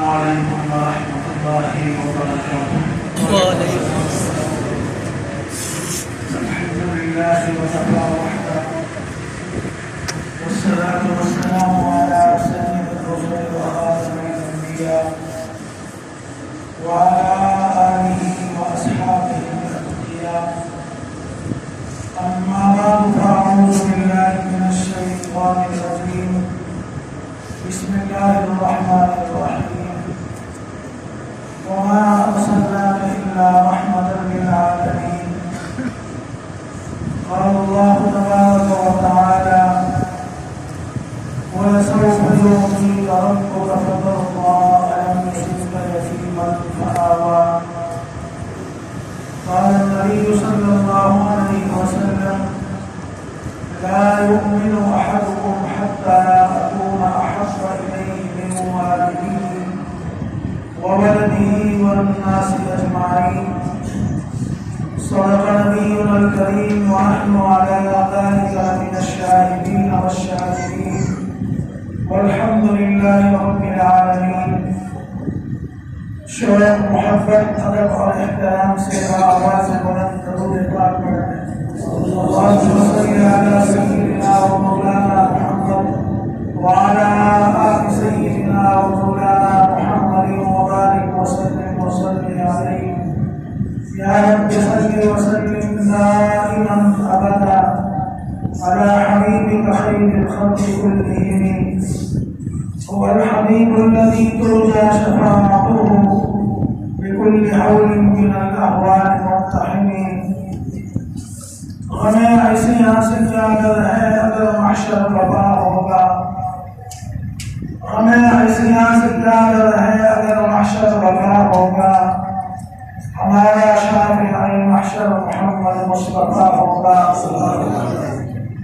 عليكم ورحمة الله وبركاته. الحمد لله وكفى وحده، والصلاة والسلام على سيد الرسل وخاتم الأنبياء وعلى آله وأصحابه الأتقياء. أما بعد فأعوذ بالله من الشيطان الرجيم. بسم الله الرحمن الرحيم. وما أرسلناك إلا رحمة للعالمين. قال الله تبارك وتعالى: ولسوف يعطيك ربك فترضى ألم يجدك يتيما فآوى. قال النبي صلى الله عليه وسلم: لا يؤمن أحدكم حتى أكون أحب إليه من والده وولده والناس أجمعين. صدق نبينا الكريم ونحن على ذلك من الشاهدين والشاكرين، والحمد لله رب العالمين. شوق محبت ادب اور احترام سے آواز بلند درود پاک پڑھتے ہیں. اللهم صل على سيدنا ومولانا محمد وعلى آل سيدنا ومولانا محمد وبارك وسلم عليه. يا رب صل وسلم دائما ابدا على حبيبك خير الخلق كلهم. هو الحبيب الذي ترجى شفاعته بكل حول من الاهوال والطحن. ہمیں ایسی حاصل کیا اگر ہے اگر محشر وبا ہوگا. ہمیں ایسی حاصل کیا اگر ہے اگر محشر وبا ہوگا. ہمارا شافع محشر محمد مصطفیٰ ہوگا.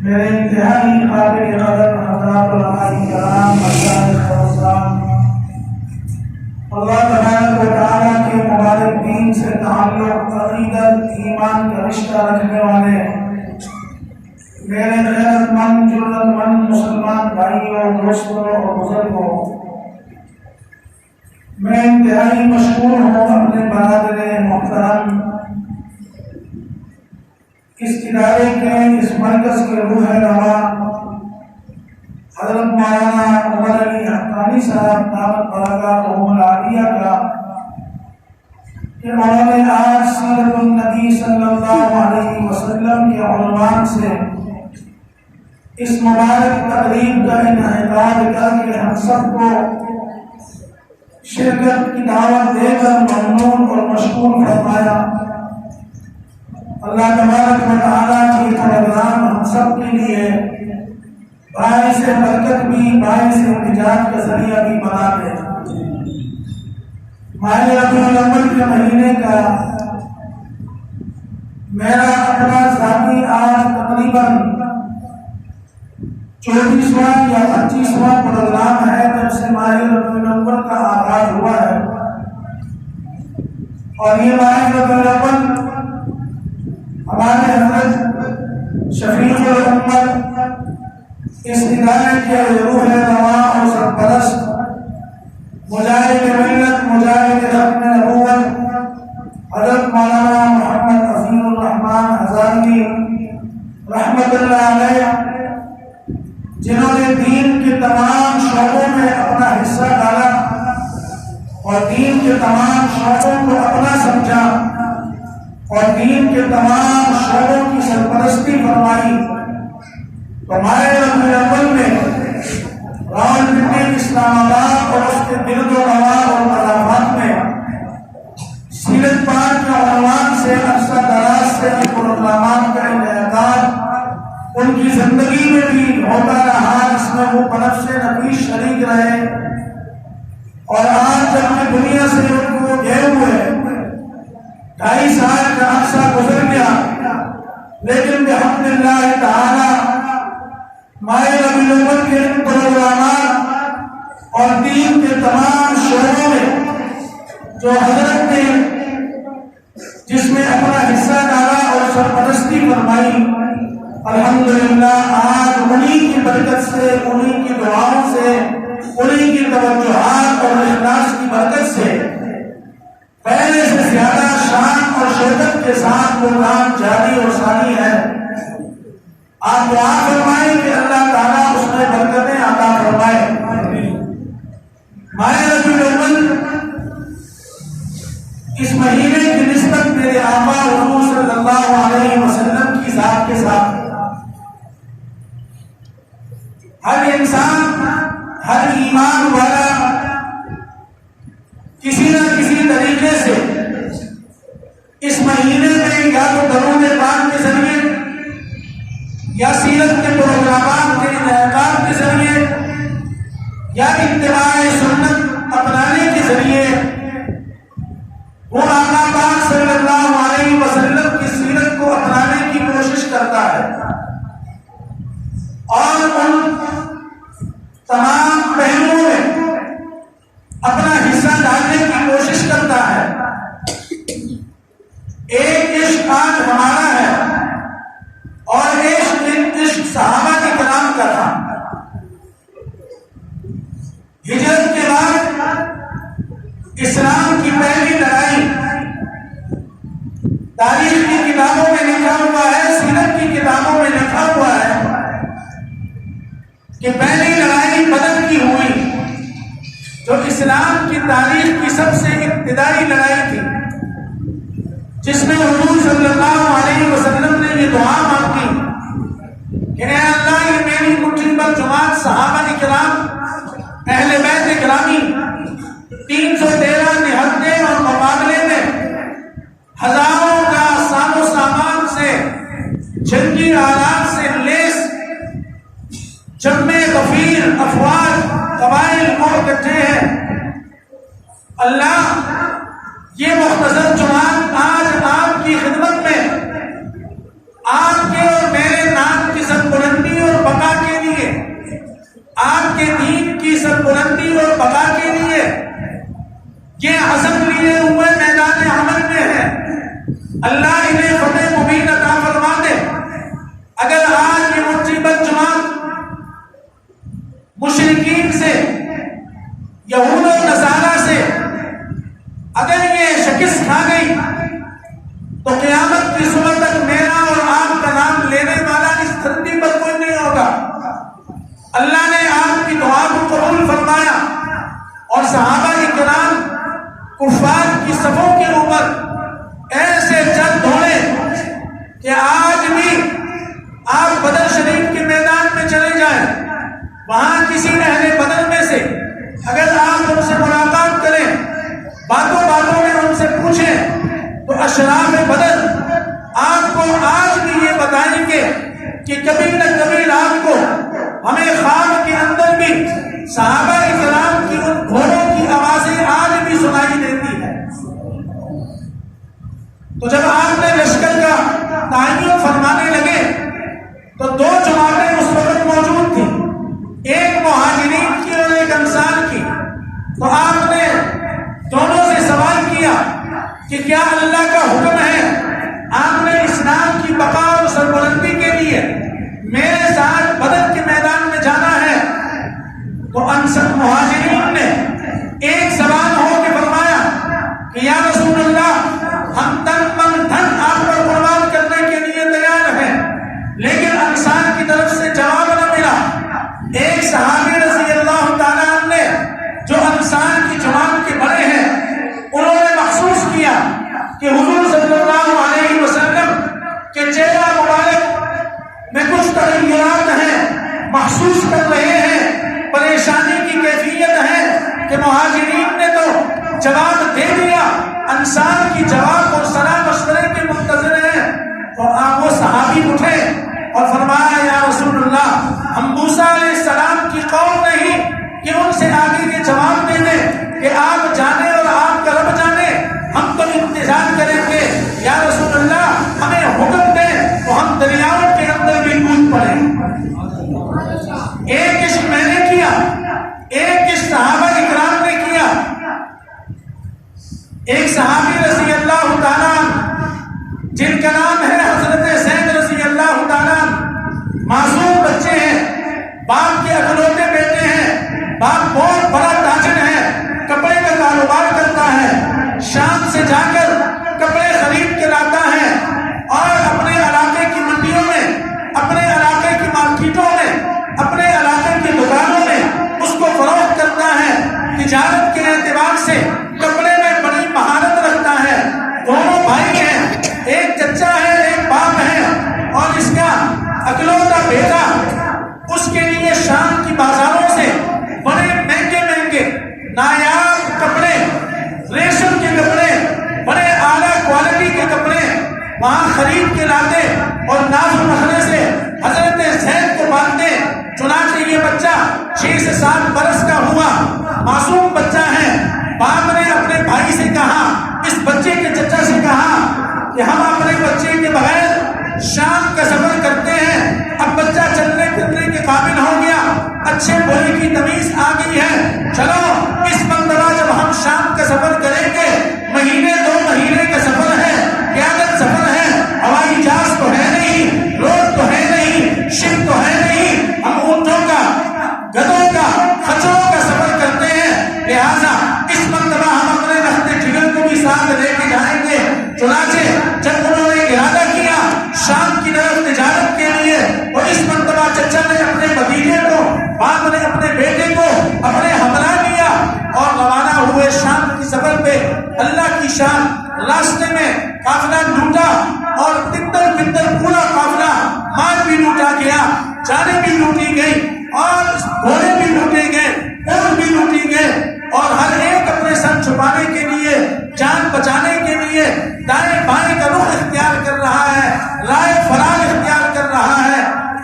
میرے انتہائی قابل قدر حضرات علماء کرام مشائخ روزان، اللہ تبارک و تعالیٰ کے مبارک دین سے تعلق عقیدت ایمان کا رشتہ رکھنے والے میرے غیرت مند جرت مند مسلمان بھائیوں، دوستوں اور بزرگوں، میں انتہائی مشکور ہوں اپنے برادر محترم اس ادارے کے اس مرکز کے روح رواں حضرت مولانا عمر علی حقانی صاحب دامت برکاتہم العالیہ کا کہ انہوں نے آج سیرت النبی صلی اللہ علیہ وسلم کے عنوان سے اس مبارک تقریب کا انعقاد کر کے ہم سب کو شرکت کی دعوت دے کر ممنون اور مشکور فرمایا. اللہ تبارک و تعالیٰ کی پروگرام ہم سب کے لیے باعث برکت بھی باعث نجات کا ذریعہ بھی بنا دے. ماہ ربیع الاول کے مہینے کا میرا اپنا ذاتی آج تقریباً 24واں یا 25واں پروگرام ہے جب سے ماہ ربیع الاول کا آغاز ہوا ہے. اور یہ ماہ ربیع الاول ہمارے حضرت شفیع الامت اس ادارے کے روح رواں اور سرپرست مجاہد ملت مجاہد ختم نبوت حضرت مولانا محمد عظیم الرحمن ہزاروی رحمت اللہ علیہ، جنہوں نے دین کے تمام شعبوں میں اپنا حصہ ڈالا اور دین کے تمام شعبوں کو اپنا سمجھا اور دین کے تمام شعبوں کی سرپرستی فرمائی. تو ماہ ربیع الاول میں راولپنڈی اسلام آباد اور اس کے گرد و نواح اور مضافات میں سیرت پاک کے عنوان سے عرصہ دراز سے پروگرامات کا انعقاد ان کی زندگی میں بھی ہوتا رہا، جس میں وہ بنفس نفیس شریک رہے. اور آج جب کہ دنیا سے ان کو گئے ہوئے 2.5 سال کا عرصہ گزر گیا، لیکن بحمداللہ تعالی ماہ ربیع الاول کے ان پروگرامات اور دین کے تمام شعبوں میں جو حضرت نے جس میں اپنا حصہ ڈالا اور سرپرستی فرمائی، الحمدللہ آج انہی کی برکت سے، انہی کی دعاؤں سے انہیں کی توجہات اور اخلاص کی برکت سے پہلے سے زیادہ شان اور شدت کے ساتھ وہ کام جاری اور ثانی ہے. آپ دعا فرمائیں کہ اللہ تعالیٰ اس میں برکتیں عطا فرمائے. ماہ ربیع الاول اس مہینے کی نسبت میرے آقا حضور صلی اللہ علیہ وسلم کی ذات کے ساتھ ہر انسان، ہر ایمان والا کسی نہ کسی طریقے سے اس مہینے میں یا تو درود پاک کے ذریعے یا سیرت کے پروگرامات کے انعقاد کے ذریعے یا اتباع سنت اپنانے کے ذریعے وہ آقا پاک صلی اللہ علیہ وسلم کی سیرت کو اپنانے کی کوشش کرتا ہے اور ان تمام پہلوؤں میں اپنا حصہ ڈالنے کی کوشش کرتا ہے. ایک عشق آج ہمارا ہے اور ایک عشق صحابہ کے کرام کا تھا. ہجرت کے بعد اسلام کی پہلی لڑائی تاریخ کی کتابوں میں لکھا ہوا ہے، سیرت کی کتابوں میں لکھا ہوا ہے کہ پہلی لڑائی بدر کی ہوئی جو اسلام کی تاریخ کی سب سے ابتدائی لڑائی تھی، جس میں حضور صلی اللہ علیہ وسلم نے یہ دعا مانگی کہ اے اللہ یہ میری مٹھی پر جماعت صحابہ کرام اہل بیت گرامی 313 نہتے اور مقابلے میں ہزاروں کا سام و سامان سے جنگی آلات سے لیس جمع غفیر افواج قبائل کو اکٹھے ہیں. اللہ یہ مختصر جماعت آج آپ کی خدمت میں آپ کے اور میرے نام کی سربلندی اور بقا کے لیے، آپ کے دین کی سربلندی اور بقا کے لیے یہ عزم لیے ہوئے میدان عمل میں ہے. اللہ انہیں فتح مبین عطا فرما دے. اگر آج یہ مصیبت جماعت مشرکین سے، یہود و نصارہ سے اگر یہ شکست کھا گئی تو قیامت کی صبح تک میرا اور آپ کا نام لینے والا اس دھرتی پر کوئی نہیں ہوگا. اللہ نے آپ کی دعا کو قبول فرمایا اور صحابہ کرام کفار کی صفوں کے اوپر ایسے چل دوڑے کہ آج بھی آپ بدر شریف کے میدان میں چلے جائیں، وہاں کسی اہل بدر میں سے اگر آپ ان سے ملاقات کریں، باتوں باتوں میں ان سے پوچھیں تو اشراف بدر آپ کو آج بھی یہ بتائیں گے کہ کبھی نہ کبھی رات کو ہمیں خواب کے اندر بھی صحابہ کرام کی ان گھوڑوں کی آوازیں آج بھی سنائی دیتی ہے. تو جب آپ نے لشکر کا تعین فرمانے لگے تو دو جماعتیں اس وقت موجود تھیں، ایک مہاجرین کی اور ایک انصار کی. تو آپ نے دونوں سے سوال کیا کہ کیا اللہ کا حکم ہے آپ نے اسلام کی بقا اور سربلندی کے لیے میرے ساتھ بدر کے میدان میں جانا ہے؟ تو انصار مہاجرین نے ایک زبان ہو کے فرمایا کہ یا رسول اللہ ہم تن من دھن آپ پر قربان کرنے کے لیے تیار ہیں. لیکن انصار کی طرف سے جواب نہ ملا. ایک صحابی رضی اللہ تعالیٰ عنہ نے جو انصار کی جماعت کے بڑے ہیں انہوں نے محسوس کیا کہ حضور صلی اللہ علیہ وسلم کے چہرہ مبارک میں کچھ تغیرات ہیں، محسوس کر رہے ہیں، پریشانی کی کیفیت ہے کہ مہاجرین نے تو جواب دے دیا، انصار کی جواب اور صلاح مشورے کے منتظر ہیں. تو آپ وہ صحابی اٹھے اور فرمایا یا رسول اللہ ہم موسیٰ علیہ السلام کی قوم نہیں کہ ان سے آگے کے جواب دے دیں کہ آپ جانے اور آپ کا رب جانے، ہم تو انتظار کریں گے. یا رسول اللہ ہمیں حکم دیں تو ہم دریاؤں کے اندر بھی کود پڑیں. ایک عشق میں نے کیا، ایک عشق صحابہ اکرام نے کیا. ایک صحابی رضی اللہ تعالیٰ جن کا نام ہے حضرت زید رضی اللہ تعالیٰ، معصوم بچے ہیں، باپ کے اکلوتے بیٹے ہیں، باپ بہت بڑا تاجر ہے، کپڑے کا کاروبار کرتا ہے، شام سے جا کر کپڑے خرید کے لاتا ہے اور اپنے علاقے کی منڈیوں میں، اپنے علاقے کی مارکیٹوں میں، اپنے علاقے کی دکانوں میں اس کو فروخت کرتا ہے۔ تجارت کے اعتبار سے کپڑے میں بڑی مہارت رکھتا ہے۔ دونوں بھائی ہیں، ایک چچا ہے ایک باپ ہے، اور اس کا اکلوتا بیٹا اس کے لیے شام کی بازاروں سے بڑے مہنگے مہنگے نایاب کپڑے، ریشم کے کپڑے، بڑے اعلیٰ کوالٹی کے کپڑے وہاں خرید کے لاتے اور ناز و نخرے سے حضرت زید کو باندھتے۔ چنانچہ یہ بچہ 6 سے 7 برس کا ہوا، معصوم بچہ ہے۔ باپ نے اپنے بھائی سے کہا، اس بچے کے چچا سے کہا کہ ہم اپنے بچے کے بغیر شام کا سفر کرتے ہیں۔ اب بچہ چلنے پھرنے کے قابل ہو گیا، اچھے برے کی تمیز آ گئی ہے، چلو اس مرتبہ جب ہم شام کا سفر کریں گے، مہینے 2 مہینے کا سفر ہے، قیادت سفر ہے، ہوائی جہاز تو ہے نہیں، روڈ تو ہے نہیں، شپ تو ہے نہیں، ہم اونٹوں کا، گدھوں کا، خچروں کا سفر کرتے ہیں، لہذا اس مرتبہ ہم اپنے رہتے جگر کو بھی ساتھ لے کے جائیں گے۔ چنانچہ جب انہوں نے ارادہ کیا شام کی طرف تجارت کے لیے، اور اس مرتبہ چچا نے اپنے بھتیجے کو، باپ نے اپنے بیٹے کو اپنے ہمراہ لیا اور روانہ ہوئے شام کی سفر پہ۔ اللہ کی شان، راستے میں قافلہ لوٹا اور تتر بتر پورا قافلہ، مال بھی لوٹا گیا، جانیں بھی لوٹی گئی اور گھوڑے بھی لوٹے گئے، اونٹ بھی لوٹی گئے، اور ہر ایک اپنے سر چھپانے کے لیے، جان بچانے کے لیے دائیں بائیں کا رخ اختیار کر رہا ہے، رائے فرار اختیار کر رہا ہے۔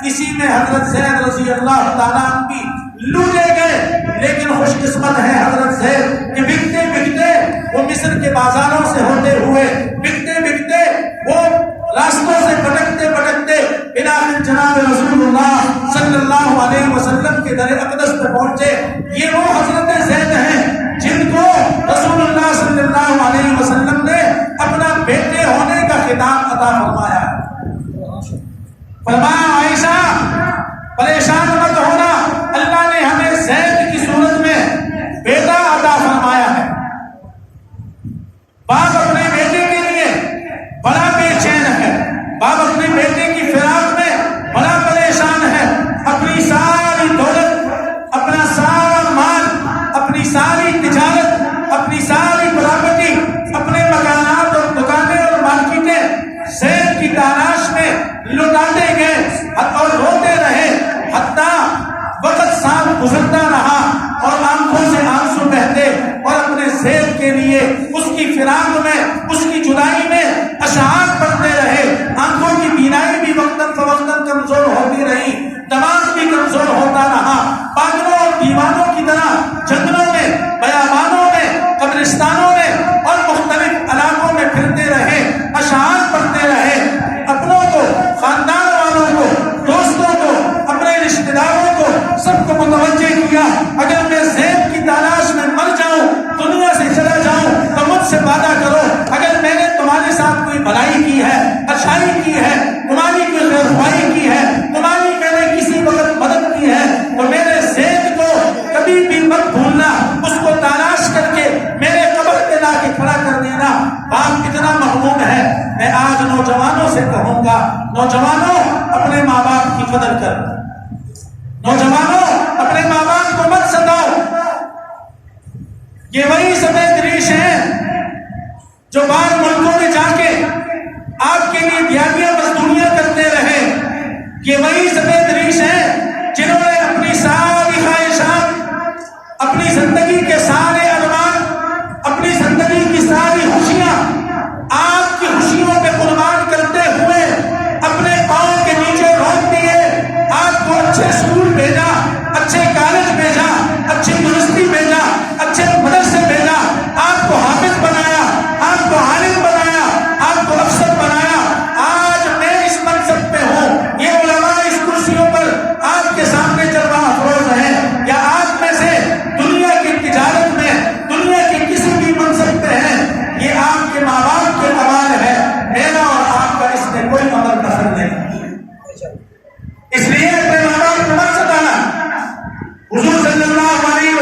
اسی میں حضرت زید رضی اللہ تعالیٰ عنہ بھی لوٹے گئے، لیکن خوش قسمت ہے حضرت زید کہ بکتے بکتے وہ مصر کے بازاروں سے ہوتے ہوئے، بکتے بکتے وہ راستوں سے بھٹکتے بھٹکتے بلاخر جناب رسول اللہ صلی اللہ علیہ وسلم کے در اقدس پہ پہنچے۔ یہ وہ حضرت زید ہیں جن کو رسول اللہ صلی اللہ علیہ وسلم نے اپنا بیٹے ہونے کا خطاب عطا فرمایا ہے۔ فرمایا عائشہ پریشان مت ہونا، اللہ نے ہمیں زید کی صورت میں بیٹا عطا فرمایا ہے۔ باپ اپنے بیٹے کے لیے بڑا بے چین ہے، باپ اپنے بیٹے کی فراق میں بڑا پریشان ہے، اپنی ساری دولت، اپنا سارا مال، اپنی ساری تجارت، اپنی ساری پراپرٹی، اپنے مکانات اور دکانیں اور مارکیٹیں زید کی تلاش میں لٹاتے گئے اور روتے رہے، حتیٰ وقت سال گزرتا رہا اور آنکھوں سے آنسو بہتے، اور اپنے زید کے لیے اس کی فراق میں، اس کی جدائی میں اشعار پڑھتے رہے۔ آنکھوں کی بینائی بھی وقتاً فوقتاً کمزور ہوتی رہی، دماغ بھی کمزور ہوتا رہا، پاگلوں اور دیوانوں کی طرح جنگلوں میں، بیابانوں میں، قبرستانوں میں اور مختلف علاقوں میں پھرتے رہے، اشعار پڑھتے رہے، اپنوں کو، خاندان والوں کو، دوستوں کو، اپنے رشتہ داروں کو، سب کو متوجہ کیا، اگر میں زید کی تلاش میں مر جاؤں، دنیا سے چلا جاؤں تو مجھ سے وعدہ کرو، اگر میں نے تمہارے ساتھ کوئی بھلائی کی ہے، اچھائی کی ہے، تمہاری کوئی خیرخواہی کی ہے، تمہاری میں نے کسی وقت مدد کی ہے، تو میرے زید کو کبھی بھی مت بھولنا، اس کو تلاش کر کے میرے قبر پہ لا کے کھڑا کر دینا۔ باپ کتنا محروم ہے۔ میں آج نوجوانوں سے کہوں گا، نوجوانوں اپنے ماں باپ کی قدر کرو، نوجوانوں اپنے ماں باپ کو مت ستاؤ۔ یہ وہی سفید ریش ہیں جو باہر ملکوں میں جا کے آپ کے لیے دیہاتیاں مزدوریاں کرتے رہے، یہ وہی سفید ریش ہیں جنہوں نے اپنی ساری خواہشات، اپنی زندگی کے سارے ارمان، اپنی زندگی کی ساری خوشیاں آپ کی خوشیوں پہ قربان کرتے ہوئے اپنے پاؤں کے نیچے روک دیے، آپ کو اچھے اسکول بھیجا، اچھے کالج بھیجا، اچھی یونیورسٹی بھیجا، اچھے مدرسے بھیجا، آپ کو حافظ بنایا، آپ کو عالم بنایا، آپ کو افسر بنایا۔ آج میں اس منصب پہ ہوں، یہ علماء اس کرسیوں پر آپ کے سامنے جلوہ افروز ہیں، یا آپ میں سے دنیا کی تجارت میں، دنیا کے کسی بھی منصب پہ ہیں، یہ آپ کے ماں باپ کے عمل ہے، میرا اور آپ کا اس میں کوئی عمل دخل نہیں۔ اس لیے اپنے ماں باپ کو مت ستانا۔ حضور صلی اللہ علیہ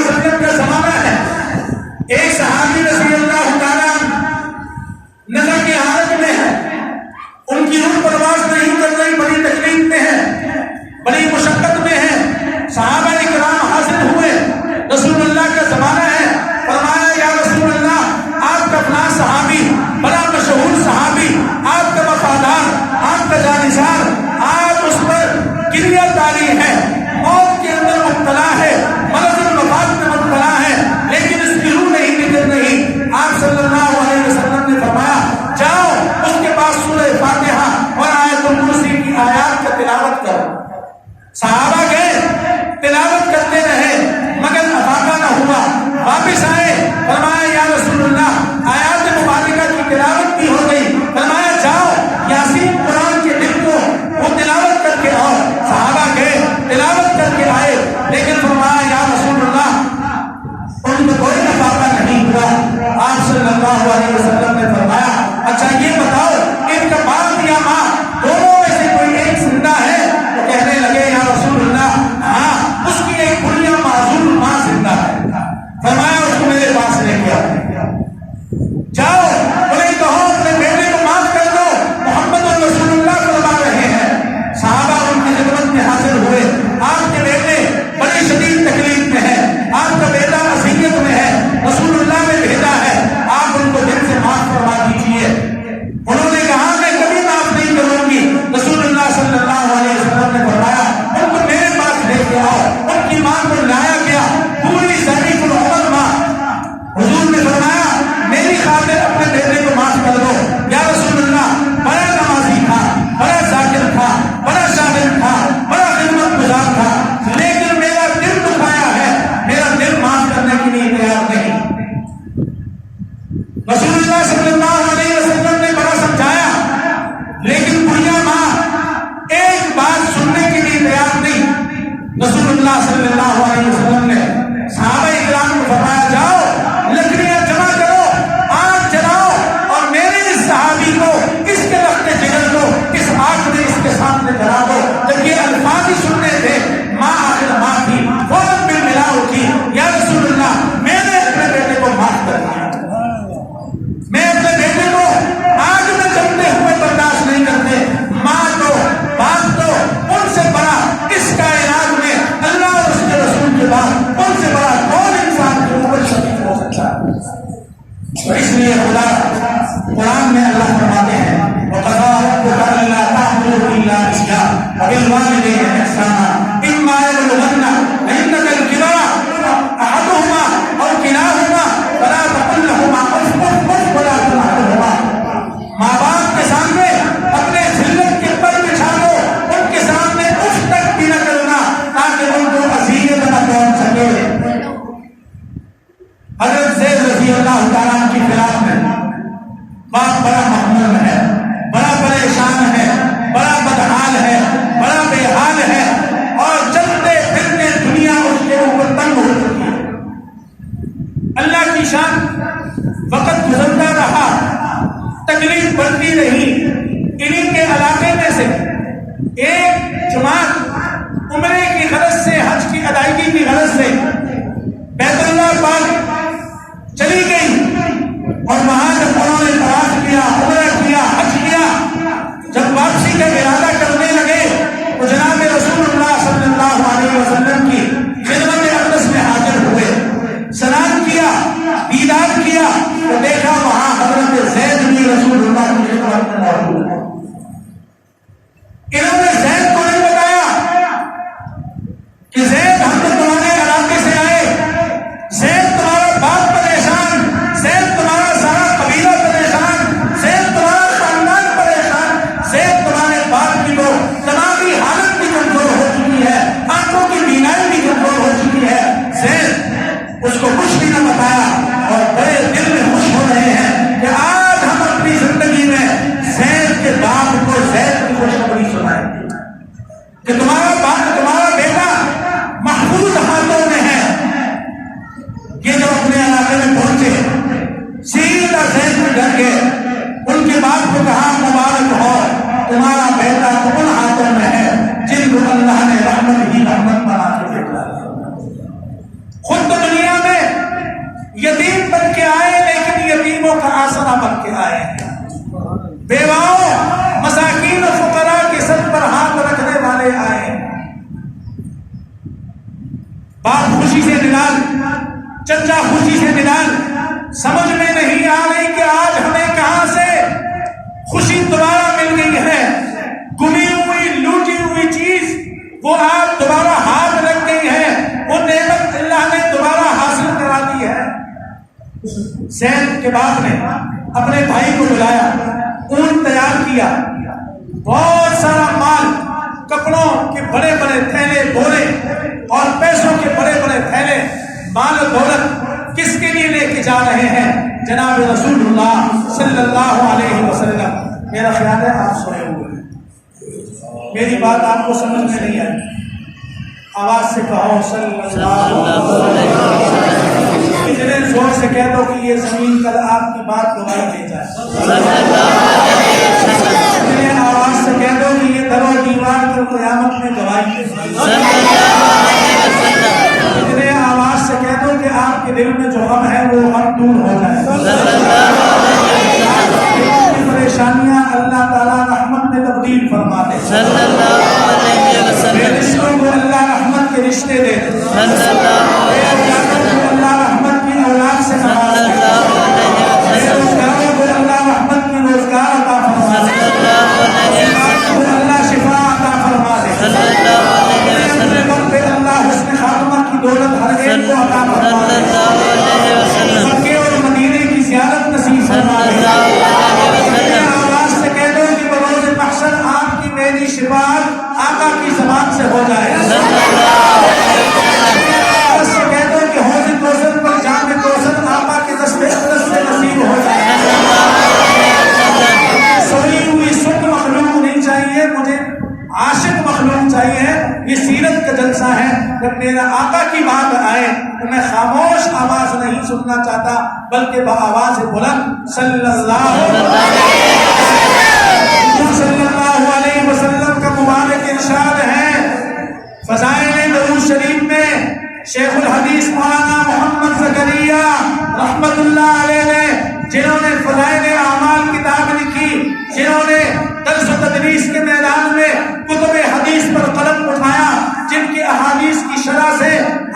گزار آج اس پر گریہ تاری ہے، موت کے اندر مبتلا ہے، مرض الوفات میں مبتلا ہے، لیکن اس کی روح نہیں نکل رہی۔ آپ صلی اللہ علیہ وسلم نے فرمایا جاؤ اس کے پاس سورہ فاتحہ اور آیت الکرسی کی آیات کا تلاوت کرو۔ صحابہ گئے، تلاوت کرتے رہے مگر افاقہ نہ ہوا، واپس آئے، فرمایا یا رسول اللہ آیات مبارکہ کی تلاوت بھی ہو گئی، فرمایا جاؤ یاسین قرآن کے دل کو وہ تلاوت کر کے آؤ۔ صحابہ گئے، تلاوت کر کے آئے، لیکن فرمایا یا رسول اللہ ان کو کوئی افاقہ نہیں ہوا۔ آپ صلی اللہ علیہ وسلم نے فرمایا اچھا یہ بتاؤ ان کا باپ یا ماں دونوں میں سے کوئی ایک زندہ ہے؟ تو کہنے لگے یا رسول اللہ ہاں اس کی ایک بڑھیا معذور ماں زندہ ہے۔ فرمایا اس کو میرے پاس لے کے آؤ، جاؤ انہیں کہو اپنے بیٹے کو معاف کر دو، محمد رسول اللہ فرما رہے ہیں۔ صحابہ ان کی خدمت میں حاضر ہوئے، آپ کے بیٹے بڑی شدید تکلیف میں ہے، آپ کا بیٹا اذیت میں ہے، رسول اللہ نے بھیجا ہے، آپ ان کو دل سے معاف فرما دیجیے۔ انہوں نے کہا میں کبھی معاف نہیں کروں گی۔ رسول اللہ صلی اللہ علیہ وسلم نے فرمایا ان کو میرے پاس لے کے آؤ۔ ان کی ماں کو لایا گیا، پوری ضعیف العمر ماں۔ حضور نے فرمایا میری خاطر اپنے بیٹے کو معاف کر دو۔ یا رسول اللہ بڑا نمازی تھا، بڑا ذاکر تھا، بڑا شاگرد تھا، بڑا خدمت گزار تھا، لیکن میرا دل دکھایا ہے، میرا دل معاف کرنے کے لیے تیار نہیں۔ رسول اللہ صلی اللہ علیہ وسلم نے بڑا سمجھایا، لیکن بڑھیا ماں ایک بات سننے کے لیے تیار نہیں۔ رسول اللہ صلی اللہ علیہ وسلم نے صحابہ اکرام کو فرمایا جاؤ لکڑیاں جمع کرو، آگ جلاؤ اور میرے اس صحابی کو، اس کے رخت جگر کو اس آگ میں اس کے سامنے جلا دو۔ جب یہ الفاظ ہی سننے تھے ماں آخر ماں تھی، فوراً بل ملا اٹھی، یا رسول اللہ میں نے اپنے بیٹے کو معاف کر دیا، میں اپنے بیٹے کو آگ میں جلتے ہوئے برداشت نہیں کرتے۔ ماں تو باپ تو ان سے بڑا اس کائنات میں اللہ اور اس کے رسول کے بعد ان سے بڑا کون انسان کے اوپر شفیق ہو سکتا ہے؟ تو اس لیے خدا قرآن میں اللہ فرماتے ہیں وَقَضَىٰ رَبُّكَ أَلَّا تَعْبُدُوا إِلَّا إِيَّاهُ وَبِالْوَالِدَيْنِ إِحْسَانًا إِمَّا يَبْلُغَنَّ عِندَكَ الْكِبَرَ أَحَدُهُمَا أَوْ كِلَاهُمَا فَلَا تَقُل لَّهُمَا أُفٍّ وَلَا تَنْهَرْهُمَا۔ ماں باپ کے سامنے اپنے ذلت کے پر بچھا دو، ان کے سامنے اف تک بھی نہ کرنا تاکہ ان کو اذیت نہ پہنچ سکے۔ حضرت زید رضی اللہ تعالیٰ کی خلاف میں باپ بڑا محموم ہے، بڑا پریشان ہے، بڑا بدحال ہے، بڑا بے حال ہے، اور چلتے پھرتے دنیا اس کے اوپر تنگ ہو چکی ہے۔ اللہ کی شان وقت گزرتا رہا، تکلیف بڑھتی رہی۔ انہی کے علاقے میں سے ایک جماعت عمرے کی غرض سے، حج کی ادائیگی کی غرض سے بیت اللہ پاک چلی گئی، اور وہاں جب انہوں نے طواف کیا، عمرہ کیا، حج کیا، جب واپسی کا ارادہ کرنے لگے تو جناب رسول اللہ صلی اللہ علیہ وسلم کی خدمت اقدس میں حاضر ہوئے، سلام کیا، دیدار کیا، تو دیکھا وہاں حضرت زید بھی رسول اللہ کی خدمت میں موجود ہے۔ انہوں نے زید کو نہیں بتایا کہ زید ہم تو تمہارے علاقے سے آئے، زید تمہارا باپ پریشان، زید تمہارا سارا قبیلہ پریشان، زید تمہارا خاندان پریشان، زید تمہارے باپ کی تو دماغی حالت بھی کمزور ہو چکی ہے، آنکھوں کی بینائی بھی کمزور ہو چکی ہے۔ زید اس کو کچھ بھی نہ بتایا، اور بڑے دل میں خوش ہو رہے ہیں کہ آج ہم اپنی زندگی میں زید کے باپ کو زید کی خوشخبری سنائیں گے کہ تمہارا باپ، تمہارا بیٹا محفوظ ہاتھوں میں ہے۔ یہ جب اپنے علاقے میں پہنچے سیدھا زید میں ڈر گئے، ان کے باپ کو کہا مبارک ہو، تمہارا بیٹا تو ان ہاتھوں میں ہے جن کو اللہ نے رحمت ہی رحمت بنا کے بھیجا۔ خود تو دنیا میں یتیم بن کے آئے، لیکن یتیموں کا آسرا بن کے آئے ہیں، بیواؤں مساکین و فقراء کے سر پر ہاتھ رکھنے والے آئے ہیں۔ باپ خوشی سے نڈال، چچا خوشی سے نڈال، سمجھ میں نہیں آ رہی کہ آج ہمیں کہاں سے خوشی دوبارہ مل گئی ہے۔ گمی ہوئی وہ آپ دوبارہ ہاتھ لگ گئی ہے، وہ نعمت اللہ نے دوبارہ حاصل کرا دی ہے۔ زید کے باپ نے اپنے بھائی کو بلایا، اونٹ تیار کیا، بہت سارا مال، کپڑوں کے بڑے بڑے تھیلے بولے اور پیسوں کے بڑے بڑے تھیلے، مال و دولت کس کے لیے لے کے جا رہے ہیں؟ جناب رسول اللہ صلی اللہ علیہ وسلم۔ میرا خیال ہے آپ سوئے ہوئے ہیں، میری بات آپ کو سمجھ میں نہیں آئی، آواز سے کہو صلی اللہ علیہ وسلم۔ اتنے زور سے کہہ دو کہ یہ زمین کل آپ کی بات گواہی دے جائے۔ اتنے آواز سے کہہ دو کہ یہ در و دیوار کل قیامت میں گواہی دے جائے۔ اتنے آواز سے کہہ دو کہ آپ کے دل میں جو غم ہے وہ غم دور ہو جائے۔ پریشانیاں اللہ تعالیٰ رحمت میں تبدیل فرما دے، میرے رشتوں کو اللہ رحمت کے رشتے دے، میرے اولادوں کو اللہ رحمت کی اولاد سے نواز دے، میرے روزگاروں کو اللہ رحمت کی روزگار عطا فرما دے، کو اللہ شفا عطا فرما دے، اپنے وقت پہ اللہ حسن خاتمہ کی دولت ہر ایک کو عطا فرما دے، مکے اور مدینے کی زیارت نصیب فرما دے۔ آپ کی میری شفاعت آقا کی زبان سے ہو جائے، سے کہہ دو کہ حوض کوثر پر جام کوثر آقا کے دست اقدس سے نصیب ہو جائے۔ سوئی ہوئی سن مخلوق نہیں چاہیے، مجھے عاشق مخلوق چاہیے۔ یہ سیرت کا جلسہ ہے، جب میرا آقا کی بات آئے تو میں خاموش آواز نہیں سننا چاہتا بلکہ بآواز بلند صلی اللہ علیہ وسلم کا مبارک ارشاد ہے۔ فضائل درود شریف میں شیخ الحدیث مولانا محمد زکریا رحمت اللہ علیہ نے، جنہوں نے فضائل اعمال کتاب لکھی، جنہوں نے درس و تدریس کے میدان میں کتب حدیث پر قلم اٹھایا، جن کی احادیث کی شرح سے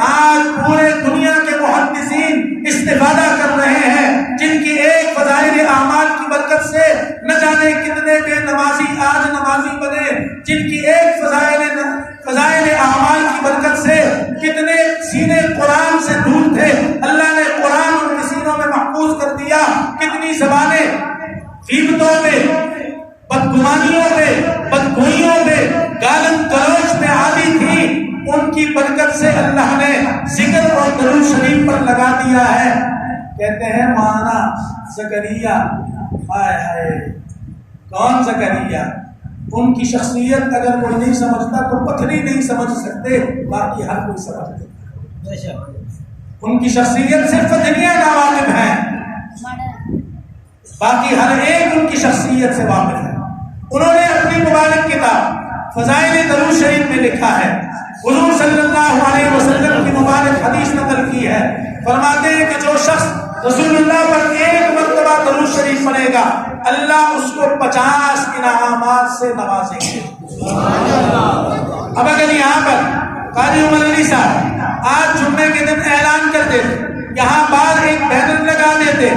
آج پورے دنیا کے محدثین استفادہ کر رہے ہیں، جن کی ایک فضائل اعمال کی برکت سے نہ جانے کتنے بے نمازی آج نمازی بنے، جن کی ایک فضائل اعمال کی برکت سے کتنے سینے قرآن سے دور تھے، اللہ نے قرآن ان کے سینوں میں محفوظ کر دیا، کتنی زبانیں غیبتوں پہ، بدگمانیوں پہ، بدگوئیوں پہ، گالن گلوچ پہ عادی تھی، ان کی برکت سے اللہ نے ذکر اور درود شریف پر لگا دیا ہے۔ کہتے ہیں مولانا زکریا، ہائے ہائے کون زکریا؟ ان کی شخصیت اگر کوئی نہیں سمجھتا تو پتھری نہیں سمجھ سکتے، باقی ہر کوئی سمجھتے۔ ان کی شخصیت صرف دنیا کا واقف ہے، باقی ہر ایک ان کی شخصیت سے واقف ہے۔ انہوں نے اپنی مبارک کتاب فضائل درود شریف میں لکھا ہے، حضور صلی اللہ علیہ وسلم کی مبارک حدیث نقل کی ہے، فرماتے ہیں کہ جو شخص رسول اللہ پر ایک مرتبہ درود شریف پڑھے گا، اللہ اس کو 50 انعامات سے نوازیں گے۔ اب اگر یہاں پر قاری عمر علی صاحب آج جمعے کے دن اعلان کر دیتے، یہاں بعد ایک بینر لگا دیتے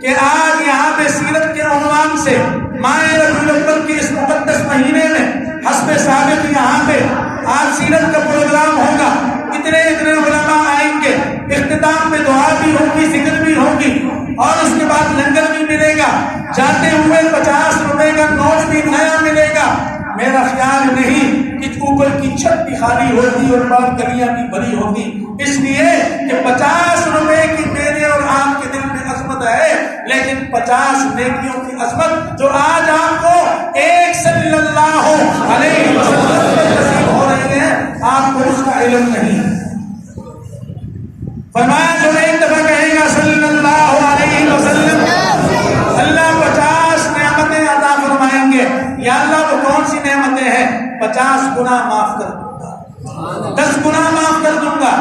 کہ آج یہاں پہ سیرت کے عنوان سے ماہ ربیع الاول کے اس مقدس مہینے میں حسب ثابت یہاں پہ آج سیرت کا پروگرام ہوگا، اتنے علماء آئیں گے، اختتام میں دعا بھی ہوگی، ذکر بھی ہوگی، اور اس کے بعد لنگر بھی ملے گا، جاتے ہوئے 50 روپے کا نوٹ بھی نیا ملے گا۔ میرا خیال نہیں کہ اوپر کی چھت بھی خالی ہوتی اور بعد گلیاں بھی بھری ہوتی، اس لیے کہ 50 روپے کی میرے اور آپ کے دل میں عظمت ہے، لیکن 50 نیکیوں کی عظمت جو آج آپ کو ایک صلی اللہ علیہ وسلم میں نصیب ہو رہی ہے، آپ کو اس کا علم نہیں۔ فرمایا جو ایک دفعہ کہے گا صلی اللہ علیہ وسلم، اللہ 50 نعمتیں عطا فرمائیں گے۔ یا اللہ وہ کون سی نعمتیں ہیں؟ 50 گناہ معاف کر دوں گا، 10 گناہ معاف کر دوں گا،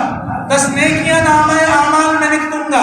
10 نیکیاں نامہ اعمال میں لکھ دوں گا،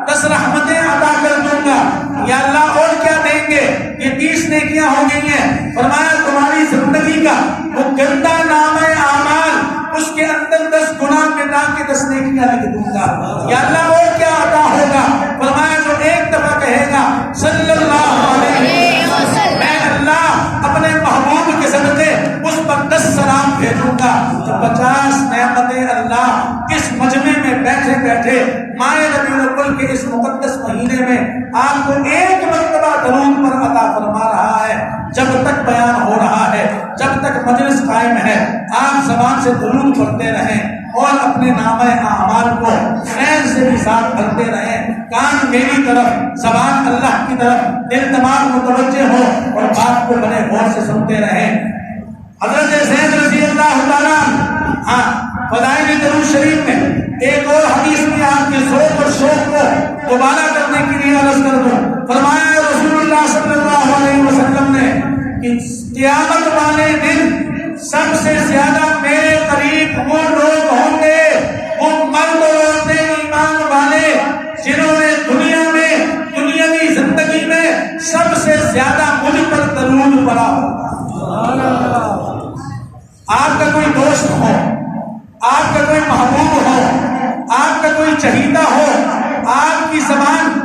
10 رحمتیں عطا کر دوں گا۔ یا اللہ اور کیا دیں گے؟ یہ 30 نیکیاں ہو گئی ہیں۔ فرمایا تمہاری زندگی کا وہ گندا نامہ اعمال، اس کے اندر 10 گناہ مٹا کے 10 نیکیاں لکھ دوں گا۔ یا اللہ اور کیا عطا ہوگا؟ فرمایا جو ایک دفعہ کہے گا صلی اللہ علیہ وسلم، میں اللہ اپنے محبوب کے صدقے اس پر 10 سلام بھیجوں گا تو 50 نعمتیں اللہ اس مجمع میں بیٹھے بیٹھے ماہ ربیع الاول کے اس مقدس مہینے میں آپ کو ایک مرتبہ درود پر عطا فرما رہا ہے. جب تک بیان ہو رہا ہے، جب تک مجلس قائم ہے، آپ زبان سے درود پڑھتے رہیں اور اپنے نامہ اعمال کو خیر سے بھی ساتھ بھرتے رہیں. کان میری طرف، زبان اللہ کی طرف، دل دماغ متوجہ ہو اور بات کو بڑے غور سے سنتے رہیں. حضرت زید رضی اللہ تعالیٰ فضائل درود شریف میں ایک اور حدیث میں آپ کے ذوق اور شوق کو دوبارہ کرنے کے لیے عرض کر دوں. فرمایا رسول اللہ صلی اللہ علیہ وسلم نے کہ قیامت والے دن سب سے زیادہ میرے قریب وہ لوگ ہوں گے، وہ مرد اور عورتیں ایمان والے جنہوں نے دنیا میں، دنیاوی زندگی میں سب سے زیادہ مجھ پر درود پڑھا ہوگا. آپ کا کوئی دوست ہو، آپ کا کوئی محبوب ہو، آپ کا کوئی چہیتا ہو، آپ کی زبان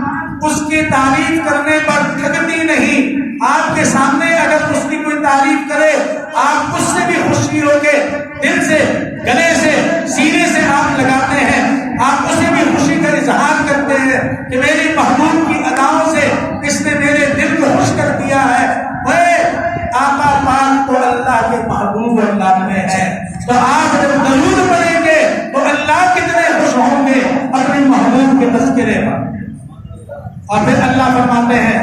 اس کی تعریف کرنے پر تھکتی نہیں. آپ کے سامنے اگر اس کی کوئی تعریف کرے، آپ اس سے بھی خوشی ہو کے دل سے، گلے سے، سینے سے آپ لگاتے ہیں. آپ اسے بھی خوشی کا اظہار کرتے ہیں کہ میری محبوب کی اداؤں سے اس نے میرے دل کو خوش کر دیا ہے. آقا پاک تو اللہ کے محبوب اللہ میں ہے. تو آپ جب درود پڑھیں گے تو اللہ کتنے خوش ہوں گے اپنے محبوب کے تذکرے پر. اور پھر اللہ فرماتے ہیں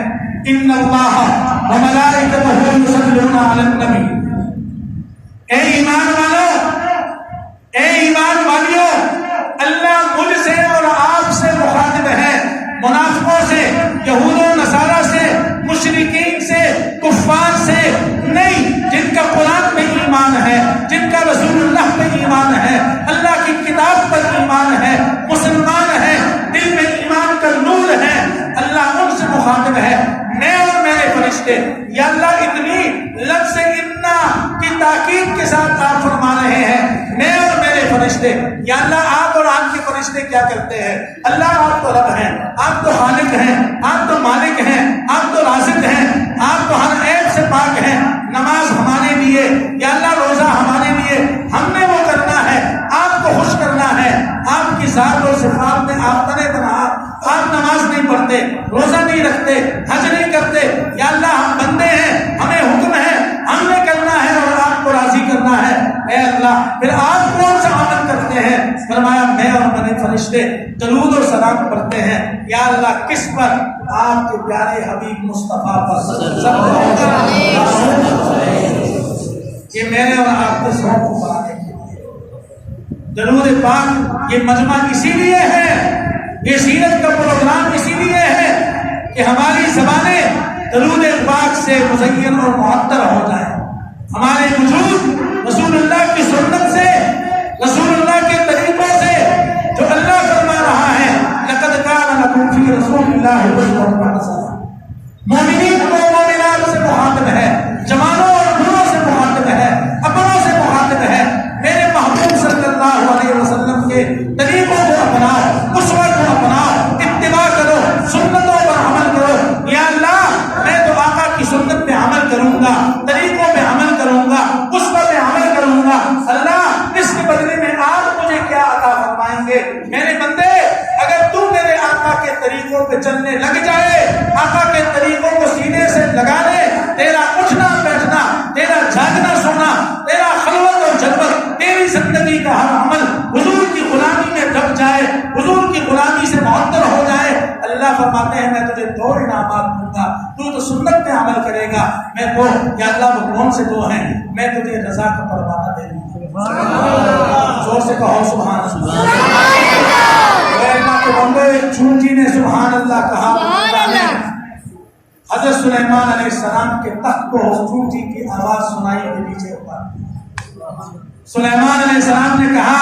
ان اللہ وملائکتہ یصلون علی النبی. اے ایمان والو، اے ایمان والیو، اللہ مجھ سے اور آپ سے مخاطب ہے. منافقوں سے، یہود و نصارہ سے، مشرکین سے، کفار سے نہیں. جن کا قرآن میں ایمان ہے، جن کا رسول اللہ پہ ایمان ہے، اللہ کی کتاب پر ایمان ہے، مسلمان ہے، دل میں ایمان کا نور ہے، اللہ ان سے مخاطب ہے. میں اور میرے فرشتے، یا اللہ اتنی لفظ انا کی تاکید کے ساتھ آپ فرما رہے ہیں میں اور میرے فرشتے. یا اللہ آپ اور آپ کے فرشتے کیا کرتے ہیں؟ اللہ آپ تو رب ہیں، آپ تو خالق ہیں، آپ تو مالک ہیں، آپ تو رازق ہیں، آپ تو ہر عیب سے پاک ہیں. نماز ہمارے لیے، یا اللہ روزہ ہمارے لیے، ہم نے وہ کرنا ہے، آپ کو خوش کرنا ہے. آپ کی ذات اور صفات میں آپ تنے بنا، آپ نماز نہیں پڑھتے، روزہ نہیں رکھتے، حج نہیں کرتے. یا اللہ ہم بندے ہیں، ہمیں حکم ہے، ہم نے کرنا ہے اور آپ کو راضی کرنا ہے. اے اللہ پھر آپ کون سا عمل کرتے ہیں؟ فرمایا میں اور میرے فرشتے درود اور سلام پڑھتے ہیں. یا اللہ کس پر؟ آپ کے پیارے حبیب مصطفیٰ پر. یہ میرے اور آپ کے ذوق کو بڑھانے کے لیے درود پاک. یہ مجمع اسی لیے ہے، یہ سیرت کا پروگرام اسی لیے ہے کہ ہماری زبانیں درود پاک سے مزین اور معطر ہو جائیں. ہمارے وجود رسول اللہ کی سنت سے، رسول اللہ کے طریقوں سے، جو اللہ فرما رہا ہے لقد کان لکم فی رسول اللہ اسوۃ حسنہ. مومنین کو مومنات سے مخاطب ہے، جوانوں اور بوڑھوں سے مخاطب ہے، اپنوں سے مخاطب ہے. میرے محبوب صلی اللہ علیہ وسلم کے طریقوں کو اپناؤ، اسوہ کو اپناؤ، اتباع کرو، سنتوں پر عمل کرو. یا اللہ میں تو آقا کی سنت پہ عمل کروں گا، طریقوں پہ عمل کروں گا، اسوہ پہ عمل کروں گا. اللہ اس کے بدلے میں آپ مجھے کیا عطا فرمائیں گے؟ میرے بندے اگر تو میرے آقا کے طریقوں پہ چلنے لگ جائے، آقا کے طریقوں کو سینے سے لگا لے، تیرا اٹھنا بیٹھنا، تیرا جاگنا سونا، تیرا خلوت اور جلوت، تیری زندگی کا ہر عمل حضور کی غلامی میں دب جائے، حضور کی غلامی سے معطر ہو جائے. اللہ فرماتے ہیں میں تجھے 2 انعامات دوں گا. تو سنت پہ عمل کرے گا، میں تو یا اللہ وہ کون سے 2 ہیں؟ میں تجھے رضا کا پروانہ دے دوں گا. زور سے کہو سبحان اللہ. اللہ کے بندے چونٹی نے سبحان اللہ کہا. حضرت سلیمان علیہ السلام کے تخت کو چونٹی کی آواز سنائی کے نیچے اوپر. سلیمان علیہ السلام نے کہا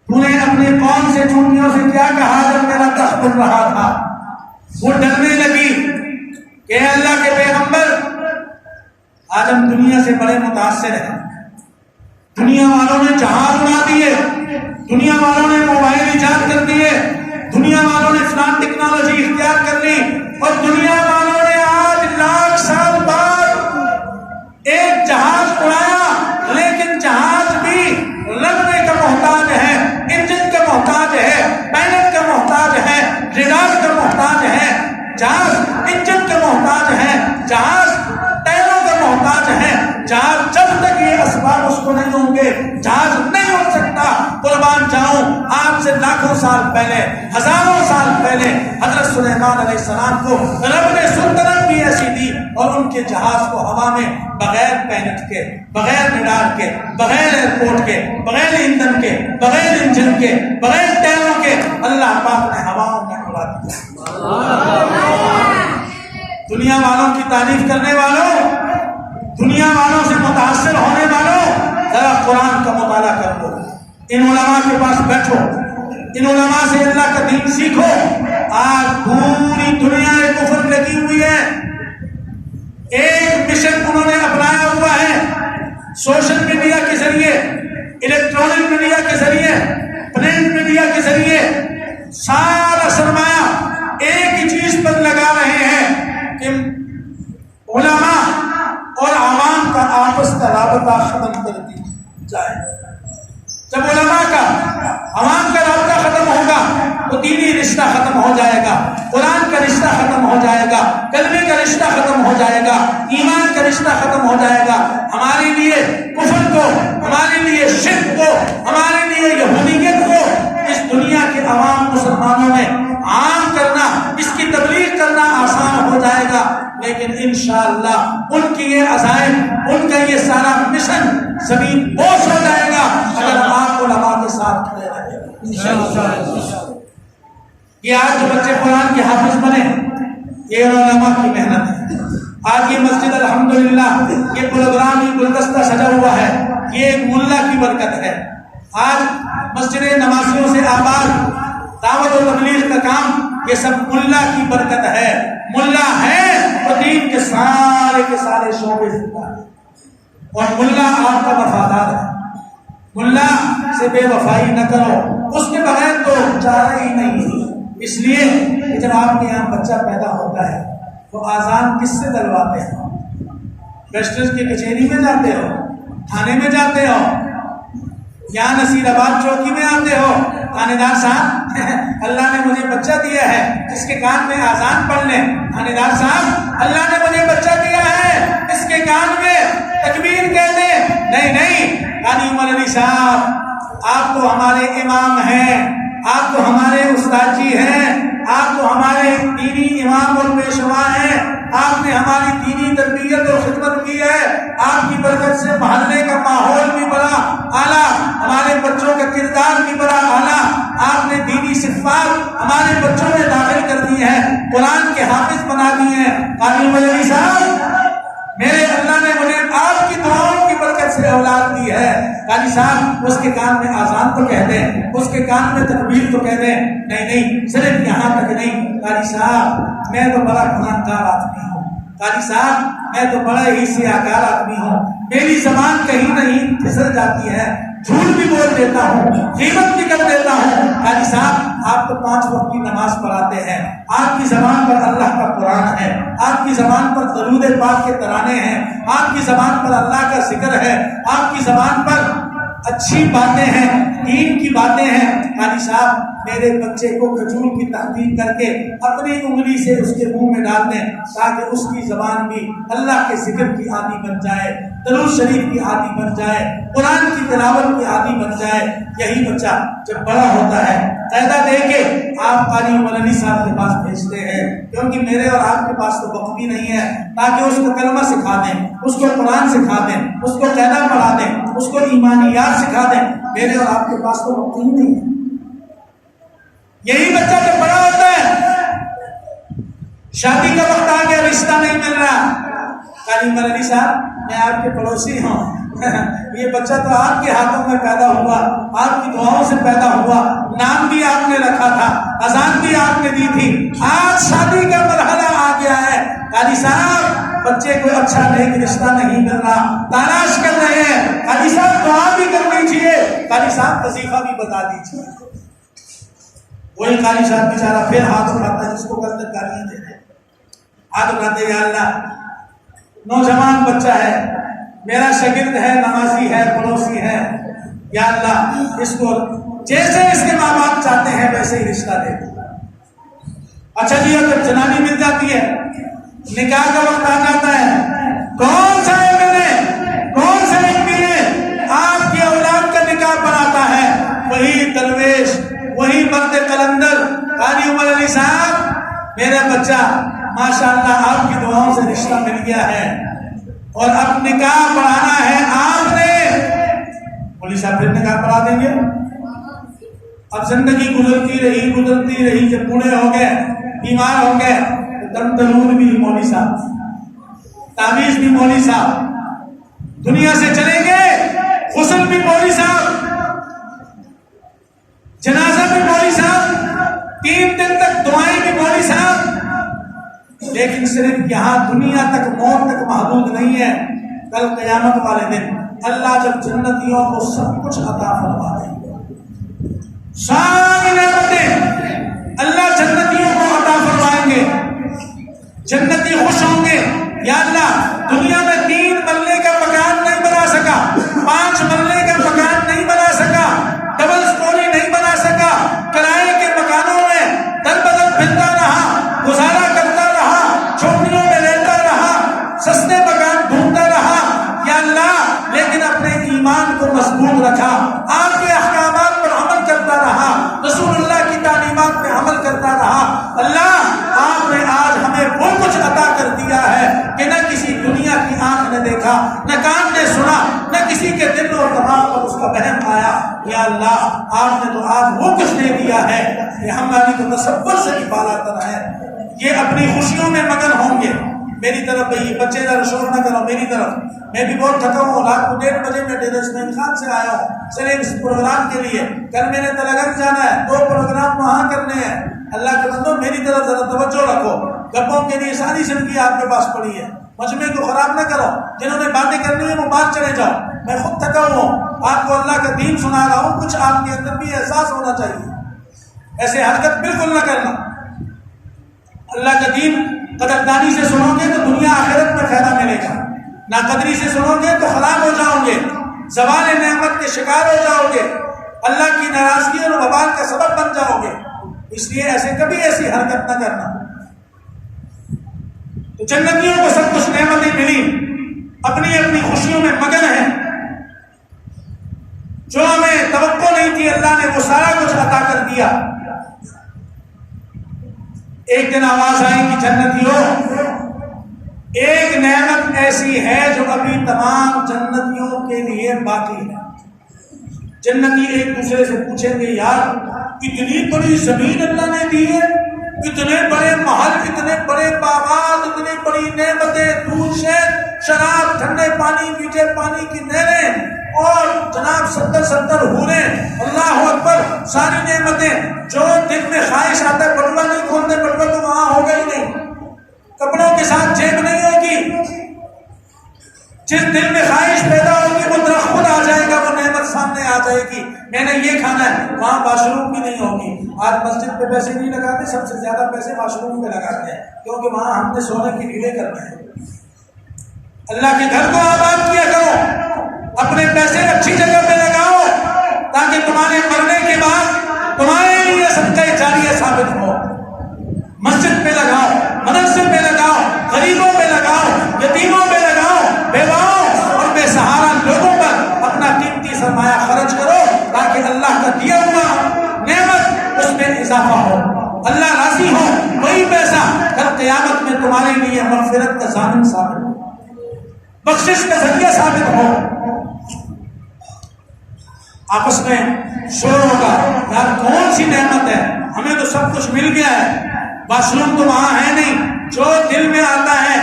تو نے اپنی قوم سے چونٹیوں سے کیا کہا جب میرا تخت بن رہا تھا؟ وہ ڈرنے لگی کہ اللہ کے پیغمبر آج ہم دنیا سے بڑے متاثر ہیں. دنیا والوں نے جہاز اڑا دیے، دنیا والوں نے موبائل ایجاد کر دیے، دنیا والوں نے فلان ٹیکنالوجی اختیار کر لی، اور دنیا والوں نے آج 1,00,000 سال بعد ایک جہاز اڑایا، جب تک یہ اسباب اس کو نہیں ہوں گے جہاز نہیں اڑ سکتا۔ قربان جاؤں آپ سے لاکھوں سال پہلے، ہزاروں سال پہلے حضرت سلیمان علیہ السلام کو رب نے سلطنت بھی ایسی دی اور ان کے جہاز کو ہوا میں بغیر پائلٹ کے، بغیر رڈار کے، بغیر ایئرپورٹ کے، بغیر ایندھن کے، بغیر انجن کے، بغیر ٹائروں کے اللہ پاک نے ہواؤں میں اڑا دیا۔ دنیا والوں کی تعریف کرنے والوں، دنیا والوں سے متاثر ہونے والوں، ذرا قرآن کا مطالعہ کر لو، ان علماء کے پاس بیٹھو، ان علماء سے اللہ کا دین سیکھو۔ آج پوری دنیا کفر لگی ہوئی ہے، ایک مشن انہوں نے اپنایا ہوا ہے، سوشل میڈیا کے ذریعے، الیکٹرانک میڈیا کے ذریعے، پرنٹ میڈیا کے ذریعے سارا سرمایہ ایک ہی چیز پر لگا رہے ہیں کہ علماء اور عوام کا آپس کا رابطہ ختم کر دی جائے۔ جب علماء کا عوام کا رابطہ ختم ہوگا تو دینی رشتہ ختم ہو جائے گا، قرآن کا رشتہ ختم ہو جائے گا، کلمے کا رشتہ ختم ہو جائے گا، ایمان کا رشتہ ختم ہو جائے گا۔ ہمارے لیے کفر کو، ہمارے لیے شرک کو، ہمارے لیے یہودیت کو اس دنیا کے عوام مسلمانوں میں عام کرنا، اس کی تبلیغ کرنا آسان ہو جائے گا، لیکن انشاءاللہ ان کی یہ عزائم، ان کا یہ سارا مشن زمین بوس ہو جائے گا اگر آپ علماء کے ساتھ کھڑے رہیں۔ یہ آج جو بچے قرآن کے حافظ بنے، یہ علماء کی محنت ہے۔ آج یہ مسجد الحمدللہ یہ پروگرام، یہ گلدستہ سجا ہوا ہے، یہ ایک ملا کی برکت ہے۔ آج مسجد نمازیوں سے آباد، دعوت و تبلیغ کا کام، یہ سب ملا کی برکت ہے۔ ملا ہے تو دین کے سارے شعبے زندہ ہیں، اور ملا آپ کا وفادار ہے۔ ملا سے بے وفائی نہ کرو، اس کے بغیر تو چارہ ہی نہیں۔ اس لیے کہ جب آپ کے یہاں بچہ پیدا ہوتا ہے تو آذان کس سے دلواتے ہو؟ رجسٹر کی کچہری میں جاتے ہو، تھانے میں جاتے ہو، یہاں نصیر آباد چوکی میں آتے ہو، تھانے دار صاحب اللہ نے مجھے بچہ دیا ہے، جس کے کان میں آذان پڑھ لیں۔ تھانے دار صاحب اللہ نے مجھے بچہ دیا ہے، اس کے کان میں تکبیر کہہ دیں۔ نہیں، قاضی عمر علی صاحب آپ تو ہمارے امام ہیں، آپ تو ہمارے استاد جی ہیں، آپ تو ہمارے دینی امام اور پیشوا ہیں، آپ نے ہماری دینی تربیت اور خدمت کی ہے، آپ کی برکت سے محلے کا ماحول بھی بڑا اعلیٰ، ہمارے بچوں کا کردار بھی بڑا اعلیٰ، آپ نے دینی صفات ہمارے بچوں میں داخل کر دی ہے، قرآن کے حافظ بنا دیے ہیں۔ قاضی عمر علی صاحب میرے اللہ نے مجھے آپ کی دعاؤں کی برکت سے اولاد دی ہے۔ قاضی صاحب اس کے کان میں آذان تو کہہ دیں، اس کے کان میں تکبیر تو کہہ دیں۔ نہیں، صرف یہاں تک نہیں۔ قاضی صاحب میں تو بڑا گناہگار آدمی ہوں، قاضی صاحب میں تو بڑا ہی سیاہکار آدمی ہوں، میری زبان کہیں نہیں پھسل جاتی ہے، جھوٹ بھی بول دیتا ہوں، غیبت بھی کر دیتا ہوں۔ قاضی صاحب آپ تو 5 وقت کی نماز پڑھاتے ہیں، آپ کی زبان پر اللہ کا قرآن ہے، آپ کی زبان پر درود پاک کے ترانے ہیں، آپ کی زبان پر اللہ کا ذکر ہے، آپ کی زبان پر اچھی باتیں ہیں، دین کی باتیں ہیں۔ قاضی صاحب میرے بچے کو کھجور کی تحقیق کر کے اپنی انگلی سے اس کے منہ میں ڈال دیں تاکہ اس کی زبان بھی اللہ کے ذکر کی عادی بن جائے، درود شریف کی عادی بن جائے، قرآن کی تلاوت کی عادی بن جائے۔ یہی بچہ جب بڑا ہوتا ہے قاعدہ دے کے آپ قاضی عمر علی صاحب کے پاس بھیجتے ہیں، کیونکہ میرے اور آپ کے پاس تو وقت بھی نہیں ہے تاکہ اس کو کلمہ سکھا دیں، اس کو قرآن سکھا دیں، اس کو قاعدہ پڑھا دیں، اس کو ایمانیات سکھا دیں۔ میرے اور آپ کے پاس تو وقت ہی نہیں ہے۔ یہی بچہ جب بڑا ہوتا ہے، شادی کا وقت آ گیا، رشتہ نہیں مل رہا، قاضی عمر علی صاحب میں آپ کے پڑوسی ہوں، یہ بچہ تو آپ کے ہاتھوں میں پیدا ہوا، آپ کی دعاؤں سے پیدا ہوا، نام بھی آپ نے رکھا تھا، اذان بھی آپ نے دی تھی، آج شادی کا مرحلہ آ گیا ہے، قاضی صاحب بچے کو اچھا نیک رشتہ نہیں مل رہا، تلاش کر رہے ہیں، قاضی صاحب دعا بھی کر دیجیے، قاضی صاحب وظیفہ بھی بتا دیجیے۔ وہی قاضی صاحب بیچارہ پھر ہاتھ اٹھاتا ہے، جس کو کل تک گالیاں دیتے ہیں، ہاتھ اٹھاتے ہیں، یا اللہ نوجوان بچہ ہے، میرا شاگرد ہے، نمازی ہے، پڑوسی ہے، یا اللہ اس کو جیسے اس کے ماں باپ چاہتے ہیں ویسے ہی رشتہ دے دو۔ اچھا جی اگر جنانی مل جاتی ہے، نکاح کا وقت آ جاتا ہے، کون سا میرا بچہ ماشاءاللہ آپ کی دعاؤں سے رشتہ مل گیا ہے اور اب نکاح پڑھانا ہے آپ نے، مولوی صاحب پھر نکاح پڑھا دیں گے؟ اب زندگی گزرتی رہی، جب بوڑھے ہو گئے، بیمار ہو گئے، دم درود بھی مولوی صاحب، تعویذ بھی مولوی صاحب، دنیا سے چلیں گے، غسل بھی مولوی صاحب، جنازہ بھی مولوی صاحب، 3 دن تک دعائیں بھی مولوی صاحب، لیکن صرف یہاں دنیا تک، موت تک محدود نہیں ہے، کل قیامت والے دن اللہ جب جنتیوں کو سب کچھ عطا فرما دیں گے، ساری نعمتیں اللہ جنتیوں کو عطا فرمائیں گے، جنتی خوش ہوں گے، یا اللہ دنیا میں 3 مرلے کا مکان نہیں بنا سکا، 5 مرلے کا مکان نہیں بنا سکا، ڈبل سٹوری نہیں بنا سکا، کرائے کے مکانوں میں در بدر پھرتا رہا، گزارا کرتا رہا، چھوٹیوں میں رہتا رہا، سستے مکان ڈھونڈتا رہا، یا اللہ لیکن اپنے ایمان کو مضبوط رکھا، آپ کے احکامات پر عمل کرتا رہا، رسول اللہ کی تعلیمات پہ عمل کرتا رہا، اللہ آپ نے آج ہمیں وہ کچھ عطا کر دیا ہے کہ نہ کسی دنیا کی آنکھ نے دیکھا، نہ کان نے سنا، نہ کسی کے دل اور دماغ پر اس کا وہم آیا، یا اللہ آپ نے تو آج وہ کچھ دے دیا ہے کہ ہماری تو تصور سے بھی بالا تر ہے، یہ اپنی خوشیوں میں مگن ہوں گے۔ میری طرف بھائی بچے ذرا شور نہ کرو، میری طرف، میں بھی بہت تھکا ہوں، رات کو 1:30 بجے میں ڈیرہ اسماعیل خان سے آیا ہوں صرف اس پروگرام کے لیے، کل میں نے تلنگانہ جانا ہے، 2 پروگرام وہاں کرنے ہیں، اللہ کے بندو میری طرف ذرا توجہ رکھو، گپوں کے لیے ساری زندگی آپ کے پاس پڑی ہے، مجمع کو خراب نہ کرو، جنہوں نے باتیں کرنی ہیں وہ بات چلے جاؤ، میں خود تھکا ہوں، آپ کو اللہ کا دین سنا رہا ہوں، کچھ آپ کے اندر بھی احساس ہونا چاہیے، ایسے حرکت بالکل نہ کرنا، اللہ کا دین قدردانی سے سنو گے تو دنیا آخرت میں فائدہ ملے گا، ناقدری سے سنو گے تو خراب ہو جاؤ گے، زوال نعمت کے شکار ہو جاؤ گے، اللہ کی ناراضگی اور وبال کا سبب بن جاؤ گے، اس لیے کبھی ایسی حرکت نہ کرنا۔ تو جنتیوں کو سب کچھ نعمتیں ملی، اپنی اپنی خوشیوں میں مگن ہیں، جو ہمیں توقع نہیں تھی اللہ نے وہ سارا کچھ عطا کر دیا۔ ایک دن آواز آئی کہ جنتیوں ایک نعمت ایسی ہے جو ابھی تمام جنتیوں کے لیے باقی ہے۔ جنتی ایک دوسرے سے پوچھیں گے یار اتنی بڑی زمین اللہ نے دی ہے، اتنے بڑے محل، اتنے بڑے باغات، اتنی بڑی نعمتیں، دودھ شہد شراب، ٹھنڈے پانی، میٹھے پانی کی نہریں اور جناب 70 حوریں، اللہ اکبر، ساری نعمتیں، جو دل میں خواہش آتا ہے بٹوا نہیں کھولتے، بٹوا تو وہاں ہوگا ہی نہیں، کپڑوں کے ساتھ جیب نہیں ہوگی، جس دل میں خواہش پیدا ہوگی وہ درخت خود آ جائے گا، وہ نعمت سامنے آ جائے گی، میں نے یہ کھانا ہے، وہاں واش روم بھی نہیں ہوگی۔ آج مسجد پہ پیسے نہیں لگاتے، سب سے زیادہ پیسے واش روم پہ لگاتے ہیں، کیونکہ وہاں ہم نے سونے کی ڈھیلے کرنے ہیں۔ اللہ کے گھر کو آباد کیا کرو، اپنے پیسے اچھی جگہ پہ لگاؤ تاکہ تمہارے مرنے کے بعد تمہارے لیے صدقہ جاریہ ثابت ہو۔ مسجد پہ لگاؤ، مدرسے پہ لگاؤ، غریبوں پہ لگاؤ، یتیموں پہ لگاؤ، بیواؤں اور بے سہارا لوگوں پر اپنا قیمتی سرمایہ خرچ کرو تاکہ اللہ کا دیا ہوا نعمت اس میں اضافہ ہو، اللہ راضی ہو، وہی پیسہ کل قیامت میں تمہارے لیے مغفرت کا ضامن ثابت ہو، بخشش کا ذریعہ ثابت ہو۔ آپس میں شور ہوگا یار کون سی نعمت ہے، ہمیں تو سب کچھ مل گیا ہے، واش روم تو وہاں ہے نہیں، جو دل میں آتا ہے،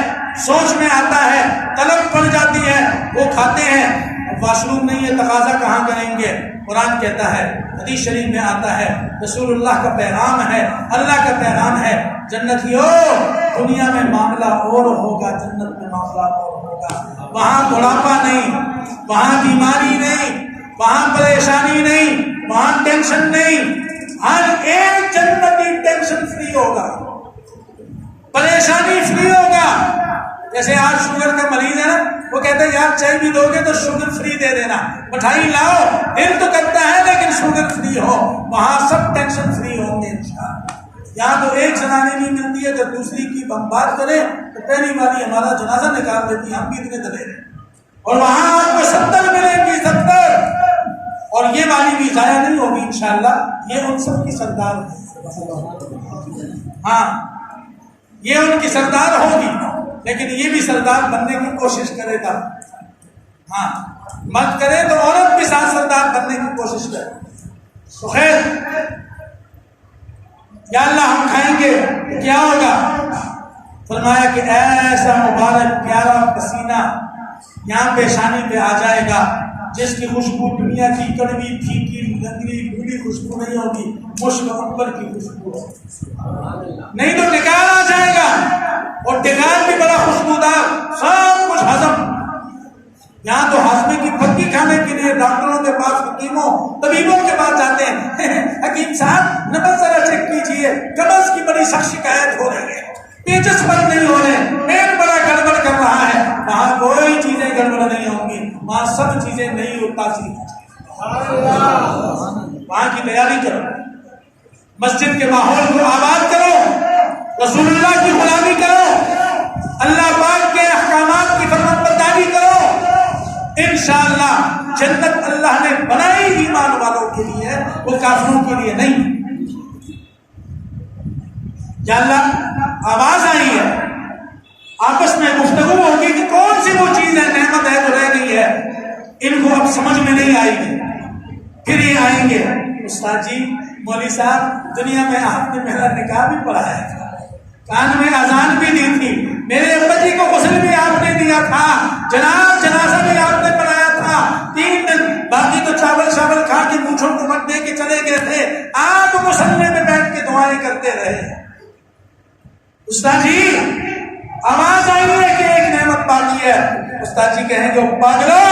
سوچ میں آتا ہے، طلب پڑ جاتی ہے وہ کھاتے ہیں، واش روم نہیں ہے تقاضا کہاں کریں گے؟ قرآن کہتا ہے، حدیث شریف میں آتا ہے، رسول اللہ کا پیغام ہے، اللہ کا پیغام ہے، جنتیوں دنیا میں معاملہ اور ہوگا، جنت میں معاملہ اور ہوگا، وہاں بڑھاپا نہیں، وہاں بیماری نہیں، وہاں پریشانی نہیں، وہاں ٹینشن نہیں، ہر ایک جنتی ٹینشن فری ہوگا، پریشانی فری ہوگا۔ جیسے آج شوگر کا مریض ہے نا، وہ کہتے ہیں یار چائے بھی دو گے تو شوگر فری دے دینا، مٹھائی لاؤ، دل تو کرتا ہے لیکن شوگر فری ہو، وہاں سب ٹینشن فری ہوں گے انشاءاللہ۔ یہاں تو ایک زنانی نہیں ملتی ہے جو دوسری کی ہم بات کریں تو پہلی والی ہمارا جنازہ نکال دیتی ہے، ہم بھی اتنے دلیر ہیں، اور وہاں آپ کو 70 ملیں گی، 70، اور یہ والی بھی ضائع نہیں ہوگی انشاءاللہ، یہ ان سب کی سردار ہے۔ ہاں یہ ان کی سردار ہوگی، لیکن یہ بھی سردار بننے کی کوشش کرے گا. ہاں مرد کرے تو عورت بھی ساتھ سردار بننے کی کوشش کرے. تو خیر یا اللہ ہم کھائیں گے تو کیا ہوگا؟ فرمایا کہ ایسا مبارک پیارا پسینہ یہاں پیشانی پہ آ جائے گا جس کی خوشبو دنیا کی کڑوی پھیکی لنگڑی بوڑھی خوشبو نہیں ہوگی، مشک عنبر کی خوشبو ہوگی. نہیں تو ٹکار آ جائے گا، اور ٹکار بھی بڑا خوشبودار، سب کچھ ہضم. یہاں تو ہاضمے کی پھکی کھانے کے لیے ڈاکٹروں کے پاس، حکیموں طبیبوں کے پاس جاتے ہیں. حکیم صاحب نبض ذرا چیک کیجئے، قبض کی بڑی سخت شکایت ہو رہی ہے، پیچس بند نہیں ہو رہے، پیٹ بڑا گڑبڑ کر رہا ہے. وہاں کوئی چیزیں گڑبڑ نہیں ہوں گی، وہاں سب چیزیں نہیں اتاسی. وہاں کی تیاری کرو، مسجد کے ماحول کو آباد کرو، رسول اللہ کی غلامی کرو، اللہ پاک کے احکامات کی فرمان برداری کرو. انشاءاللہ جنت اللہ نے بنائی ایمان والوں کے لیے، وہ کافروں کے لیے نہیں. یا اللہ آواز آئی ہے، آپس میں گفتگو ہوگی کہ کون سی وہ چیز ہے، نعمت ہے جو رہ گئی ہے. ان کو اب سمجھ میں نہیں آئے گی، پھر یہ آئیں گے استاد جی مولوی صاحب دنیا میں آپ نے میرا نکاح بھی پڑھایا تھا، کان میں اذان بھی دی تھی، میرے ابا جی کو غسل بھی آپ نے دیا تھا، جناب جنازہ بھی آپ نے پڑھایا تھا 3 دن، باقی تو چاول کھا کے مونچھوں کو مت دے کے چلے گئے تھے، آپ مصلی میں بیٹھ کے دعائیں کرتے رہے. استاد جی آواز آئی ہے کہ ایک نعمت باقی ہے. استاد جی کہیں گے پاگلو،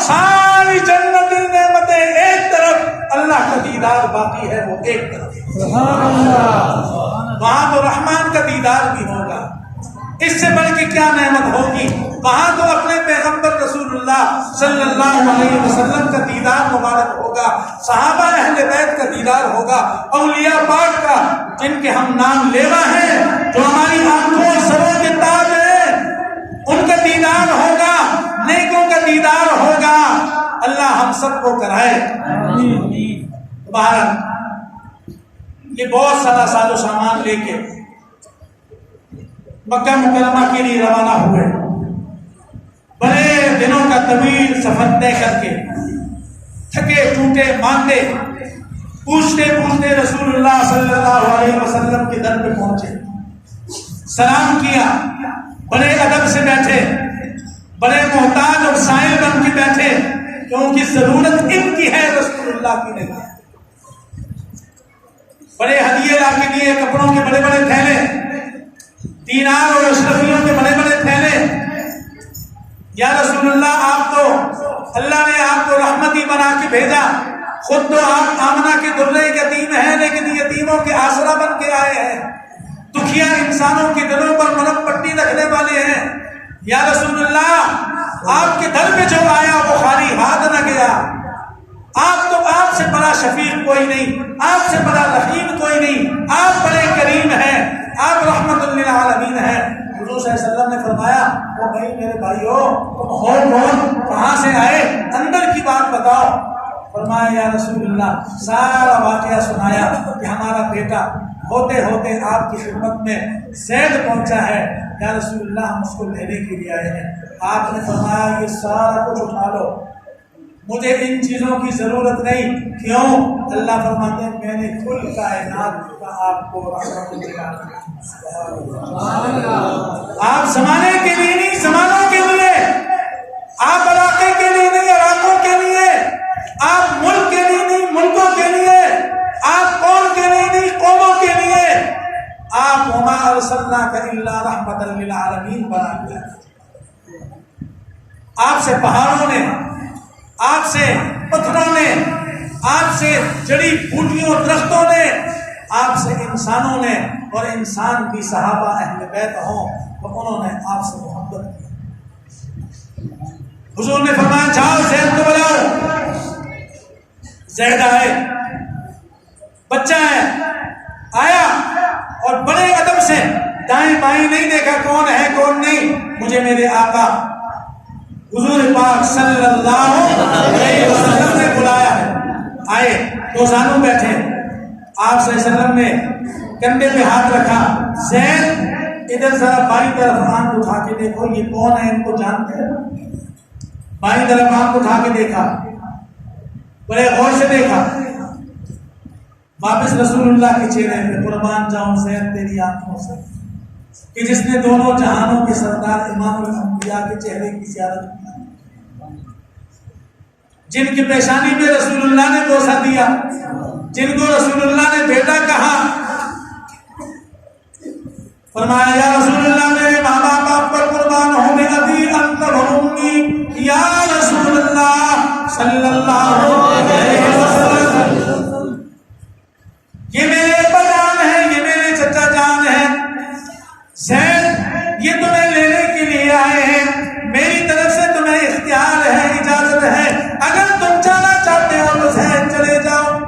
ساری جنت نعمتیں ایک طرف، اللہ کا دیدار باقی ہے وہ ایک طرف. وہاں تو رحمان کا دیدار بھی ہوگا، اس سے بڑھ کے کیا نعمت ہوگی. وہاں تو اپنے پیغمبر رسول اللہ صلی اللہ علیہ وسلم کا دیدار مبارک ہوگا، صحابہ اہل بیت کا دیدار ہوگا، اولیاء پاک کا جن کے ہم نام لیوا ہیں، جو ہماری آنکھوں اور سروں کے تاج ہیں، ان کا دیدار ہوگا، نیکوں کا دیدار ہوگا. اللہ ہم سب کو کرائے. بہرحال یہ بہت سارا ساز و سامان لے کے مکہ مکرمہ کے لیے روانہ ہوئے. بڑے دنوں کا طویل سفر طے کر کے تھکے ٹوٹے ماندے پوچھتے پوچھتے رسول اللہ صلی اللہ علیہ وسلم کے در پہ پہنچے. سلام کیا، بڑے ادب سے بیٹھے، بڑے محتاج اور سائل بن کے بیٹھے، کیونکہ ضرورت ان کی ہے، رسول اللہ کی نہیں ہے. بڑے ہدیے لا کے دیے، کپڑوں کے بڑے بڑے تھیلے، دینار اور اشرفیوں کے بڑے بڑے تھیلے. یا رسول اللہ آپ تو اللہ نے آپ کو رحمتی بنا کے بھیجا، خود تو آپ آمنہ کے درے یتیم ہیں، لیکن یتیموں کے آسرا بن کے آئے ہیں، دکھیا انسانوں کے دلوں پر مرہم پٹی رکھنے والے ہیں. یا رسول اللہ آپ کے در پہ جو آیا وہ خالی ہاتھ نہ گیا. آپ سے بڑا شفیق کوئی نہیں، آپ سے بڑا رحیم کوئی نہیں، آپ بڑے کریم ہیں، آپ رحمت للعالمین ہیں. حضور صلی اللہ علیہ وسلم نے فرمایا وہ بھائی میرے بھائیو تم ہو کون، کہاں سے آئے، اندر کی بات بتاؤ. فرمایا یا رسول اللہ سارا واقعہ سنایا کہ ہمارا بیٹا ہوتے ہوتے آپ کی خدمت میں زید پہنچا ہے، یا رسول اللہ ہم اس کو لینے کے لیے آئے ہیں. آپ نے فرمایا یہ سارا کچھ اٹھا لو، مجھے ان چیزوں کی ضرورت نہیں. کیوں؟ اللہ فرماتے ہیں میں نے کل کائنات کا آپ کو رحمت دیا. آپ زمانے کے لیے نہیں، زمانوں کے لیے، آپ علاقے کے لیے نہیں، علاقوں کے لیے، آپ ملک کے لیے نہیں، ملکوں کے لیے، آپ قوم کے لیے نہیں، قوموں کے لیے، آپ وما ارسلناک الا رحمۃ للعالمین بنا دیا. آپ سے پہاڑوں نے، آپ سے پتھروں نے، آپ سے جڑی بوٹیوں درختوں نے، آپ سے انسانوں نے، اور انسان بھی صحابہ اہل بیت ہوں تو انہوں نے آپ سے محبت کی. حضور نے فرمایا جاؤ زید کو بلاؤ. زید آئے، بچہ ہے، آیا اور بڑے ادب سے دائیں بائیں نہیں دیکھا کون ہے کون نہیں، مجھے میرے آقا حضور پاک صلی اللہ علیہ وسلم نے بلایا ہے. آئے دو زانو بیٹھے، آپ صلی اللہ علیہ وسلم نے کندھے پہ ہاتھ رکھا. زید ادھر ذرا بائیں طرف آنکھ اٹھا کے دیکھو، یہ کون ہے؟ ان کو جانتے ہیں؟ بائیں طرف آنکھ اٹھا کے دیکھا، بڑے غور سے دیکھا، واپس رسول اللہ کے چہرے پہ، قربان جاؤں زید تیری آنکھوں سے کہ جس نے دونوں جہانوں کے سردار امام الانبیاء کے چہرے کی زیارت کی، جن کی پیشانی میں رسول اللہ نے بوسہ دیا، جن کو رسول اللہ نے بیٹا کہا، فرمایا یا رسول اللہ میرے ماں باپ آپ پر قربان ہوں، میں ابھی انت و امی یا رسول اللہ صلی اللہ علیہ وسلم، یہ میرے ابا جان ہیں، یہ میرے چچا جان ہیں، زید یہ تمہیں لینے کے لیے آئے ہیں، میری طرف سے تمہیں اختیار ہے، اجازت ہے، اگر تم جانا چاہتے ہو تو زید چلے جاؤ۔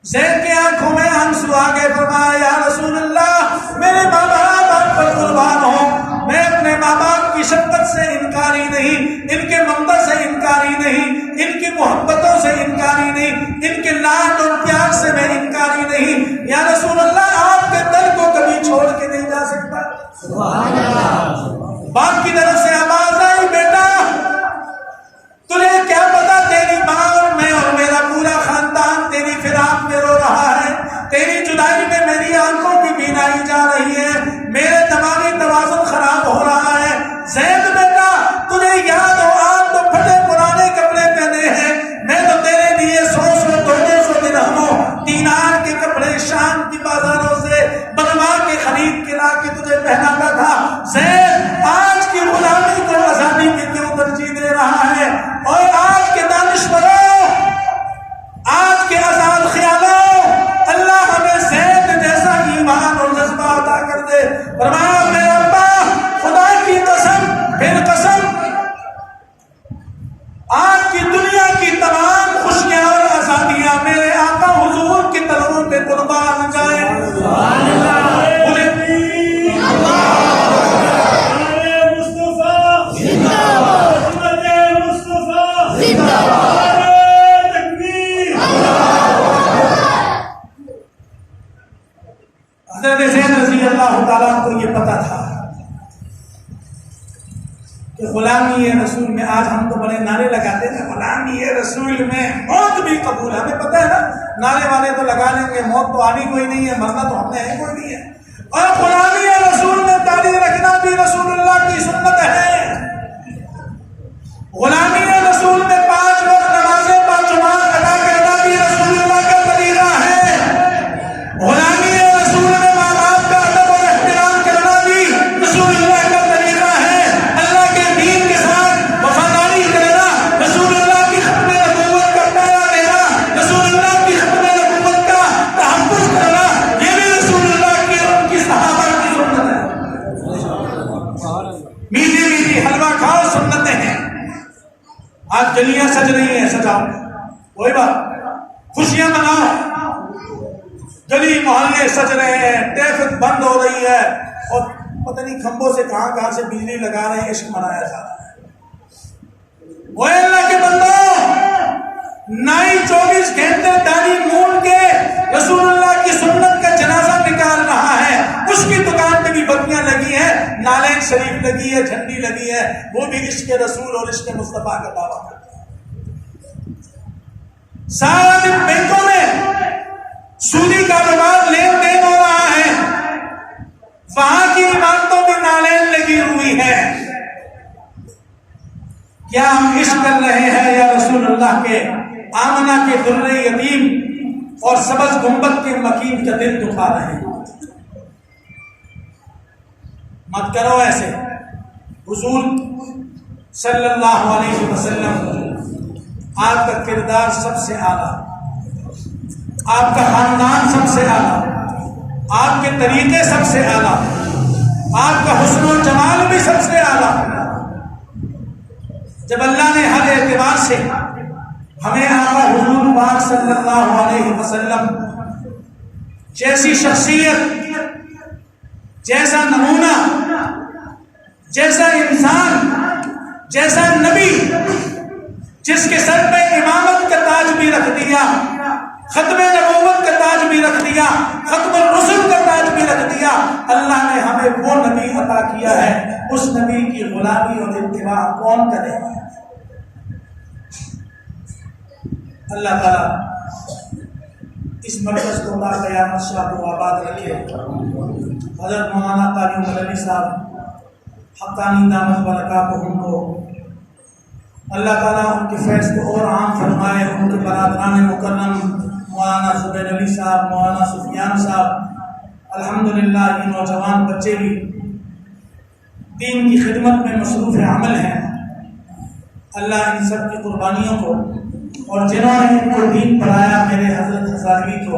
زید کی آنکھوں میں آنسو آ گئے، فرمایا یا رسول اللہ میرے ماں باپ آپ پر قربان ہوں، میں اپنے ماں باپ کی شفقت سے انکاری نہیں، ان کے منظر سے انکاری نہیں، ان کی محبتوں سے انکاری نہیں، ان کے لاڈ اور پیار سے میں انکاری نہیں، یا رسول اللہ آپ کے در کو کبھی چھوڑ کے نہیں جا سکتا۔ سبحان اللہ۔ باپ کی طرف سے آواز آئی، بیٹا تجھے کیا پتا تیری ماں اور میں اور میرا پورا خاندان تیری فراق میں رو رہا ہے، تیری جدائی میں میری آنکھوں کی بینائی جا رہی ہے، میرے دماغی توازن خراب ہو رہا ہے، زید بیٹا تجھے یاد ہو آپ تو پھٹے پرانے کپڑے پہنے ہیں، میں تو تیرے لیے 100 درہموں دینار کے کپڑے شام کی بازاروں سے بنوا کے خرید کے لا کے تجھے پہناتا تھا، زید آج کی غلامی کو آزادی کی کیوں ترجیح دے رہا ہے؟ اور آج کے دانشوروں، آج کے آزاد خیالوں، اللہ ہمیں زید جیسا ایمان اور جذبہ عطا کر دے۔ فرمایا میرے ابا خدا کی قسم، پھر قسم، آج کی دنیا کی تمام خوشیاں اور آزادیاں میرے آقا حضور کی طلبوں پہ قربان جائیں۔ حضرت زید رضی اللہ تعالیٰ کو یہ پتا تھا کہ غلامی رسول میں، آج ہم تو بڑے نعرے لگاتے ہیں غلامی رسول میں موت بھی قبول ہے، ہمیں پتہ ہے نا، نعرے والے تو لگا لیں گے، موت تو آنی کوئی نہیں ہے، مرنا تو ہم نے ہے کوئی نہیں ہے، اور غلامی رسول میں داڑھی رکھنا بھی رسول اللہ کی سنت ہے، غلامی رسول میں 5 وقت نمازیں باجماعت ادا کرنا بھی رسول اللہ کا طریقہ ہے، غلامی رسول میں ماں باپ کا ادب اور احترام کرنا بھی رسول اللہ کا طریقہ ہے، اللہ کے دین کے ساتھ وفاداری کرنا، رسول اللہ کی ختم نبوت کا پیرا لینا، رسول اللہ کی ختم نبوت کا تحفظ کرنا، یہ بھی رسول اللہ کی اور ان کی صحابہ کی سنت ہے۔ میٹھی میٹھی حلوہ کھاؤ سنتیں ہیں، آج گلیاں سج رہی ہیں، سجاؤ، وہی بات، خوشیاں مناؤ، گلی محلے سج رہے ہیں، ٹریفک بند ہو رہی ہے، اور پتہ نہیں کھمبوں سے کہاں سے بجلی لگا رہے ہیں، عشق منایا جا رہا ہے۔ وہ اللہ کے بندوں، نائی 24 گھنٹے داڑھی مونڈ کے رسول اللہ کی سنت کا جنازہ نکال رہا ہے، اس کی دکان پہ بھی بتیاں لگی ہیں، نالین شریف لگی ہے، جھنڈی لگی ہے، وہ بھی عشق رسول اور عشق مصطفیٰ کا دعویٰ کرتا ہے۔ سارا دن بینکوں میں سودی کاروبار لین دین ہو رہا ہے، وہاں کی عمارتوں میں نالین لگی ہوئی ہے، کیا ہم عشق کر رہے ہیں یا رسول اللہ کے آمنہ کے در یتیم اور سبز گنبد کے مکین کا دل دکھا رہے ہیں؟ مت کرو ایسے۔ حضور صلی اللہ علیہ وسلم، آپ کا کردار سب سے اعلیٰ، آپ کا خاندان سب سے اعلیٰ، آپ کے طریقے سب سے اعلیٰ، آپ کا حسن و جمال بھی سب سے اعلیٰ۔ جب اللہ نے ہر اعتبار سے ہمیں آقا حضور پاک صلی اللہ علیہ وسلم جیسی شخصیت، جیسا نمونہ، جیسا انسان، جیسا نبی، جس کے سر پہ امامت کا تاج بھی رکھ دیا، ختم نبوت کا تاج بھی رکھ دیا، ختم الرسل کا تاج بھی رکھ دیا۔ اللہ نے ہمیں وہ نبی عطا کیا ہے، اس نبی کی غلامی اور اتباع کون کرے؟ اللہ تعالیٰ اس مرکز کو تا قیامت شاہ کو آباد رکھے۔ حضرت مولانا قاری مدنی صاحب حقانی دامت برکاتہم کو اللہ تعالیٰ ان کے فیض کو اور عام فرمائے۔ ان کے برادران مکرم مولانا زبیر علی صاحب، مولانا سفیان صاحب، الحمدللہ یہ نوجوان بچے بھی دین کی خدمت میں مصروف عمل ہیں۔ اللہ ان سب کی قربانیوں کو اور جنہوں نے ان کو دین پڑھایا، میرے حضرت ہزاروی کو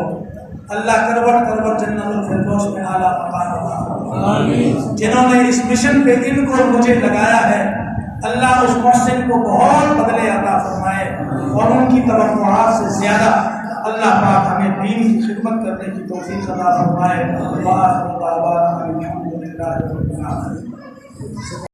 اللہ کروٹ کروٹ جنت الفردوس میں اعلیٰ مقام عطا فرمائے۔ جنہوں نے اس مشن پہ ان کو مجھے لگایا ہے، اللہ اس محسن کو بہت بدلے عطا فرمائے اور ان کی توقعات سے زیادہ اللہ پاک ہمیں دین کی خدمت کرنے کی توفیق عطا فرمائے۔ وآخر دعوانا الحمدللہ رب العالمین۔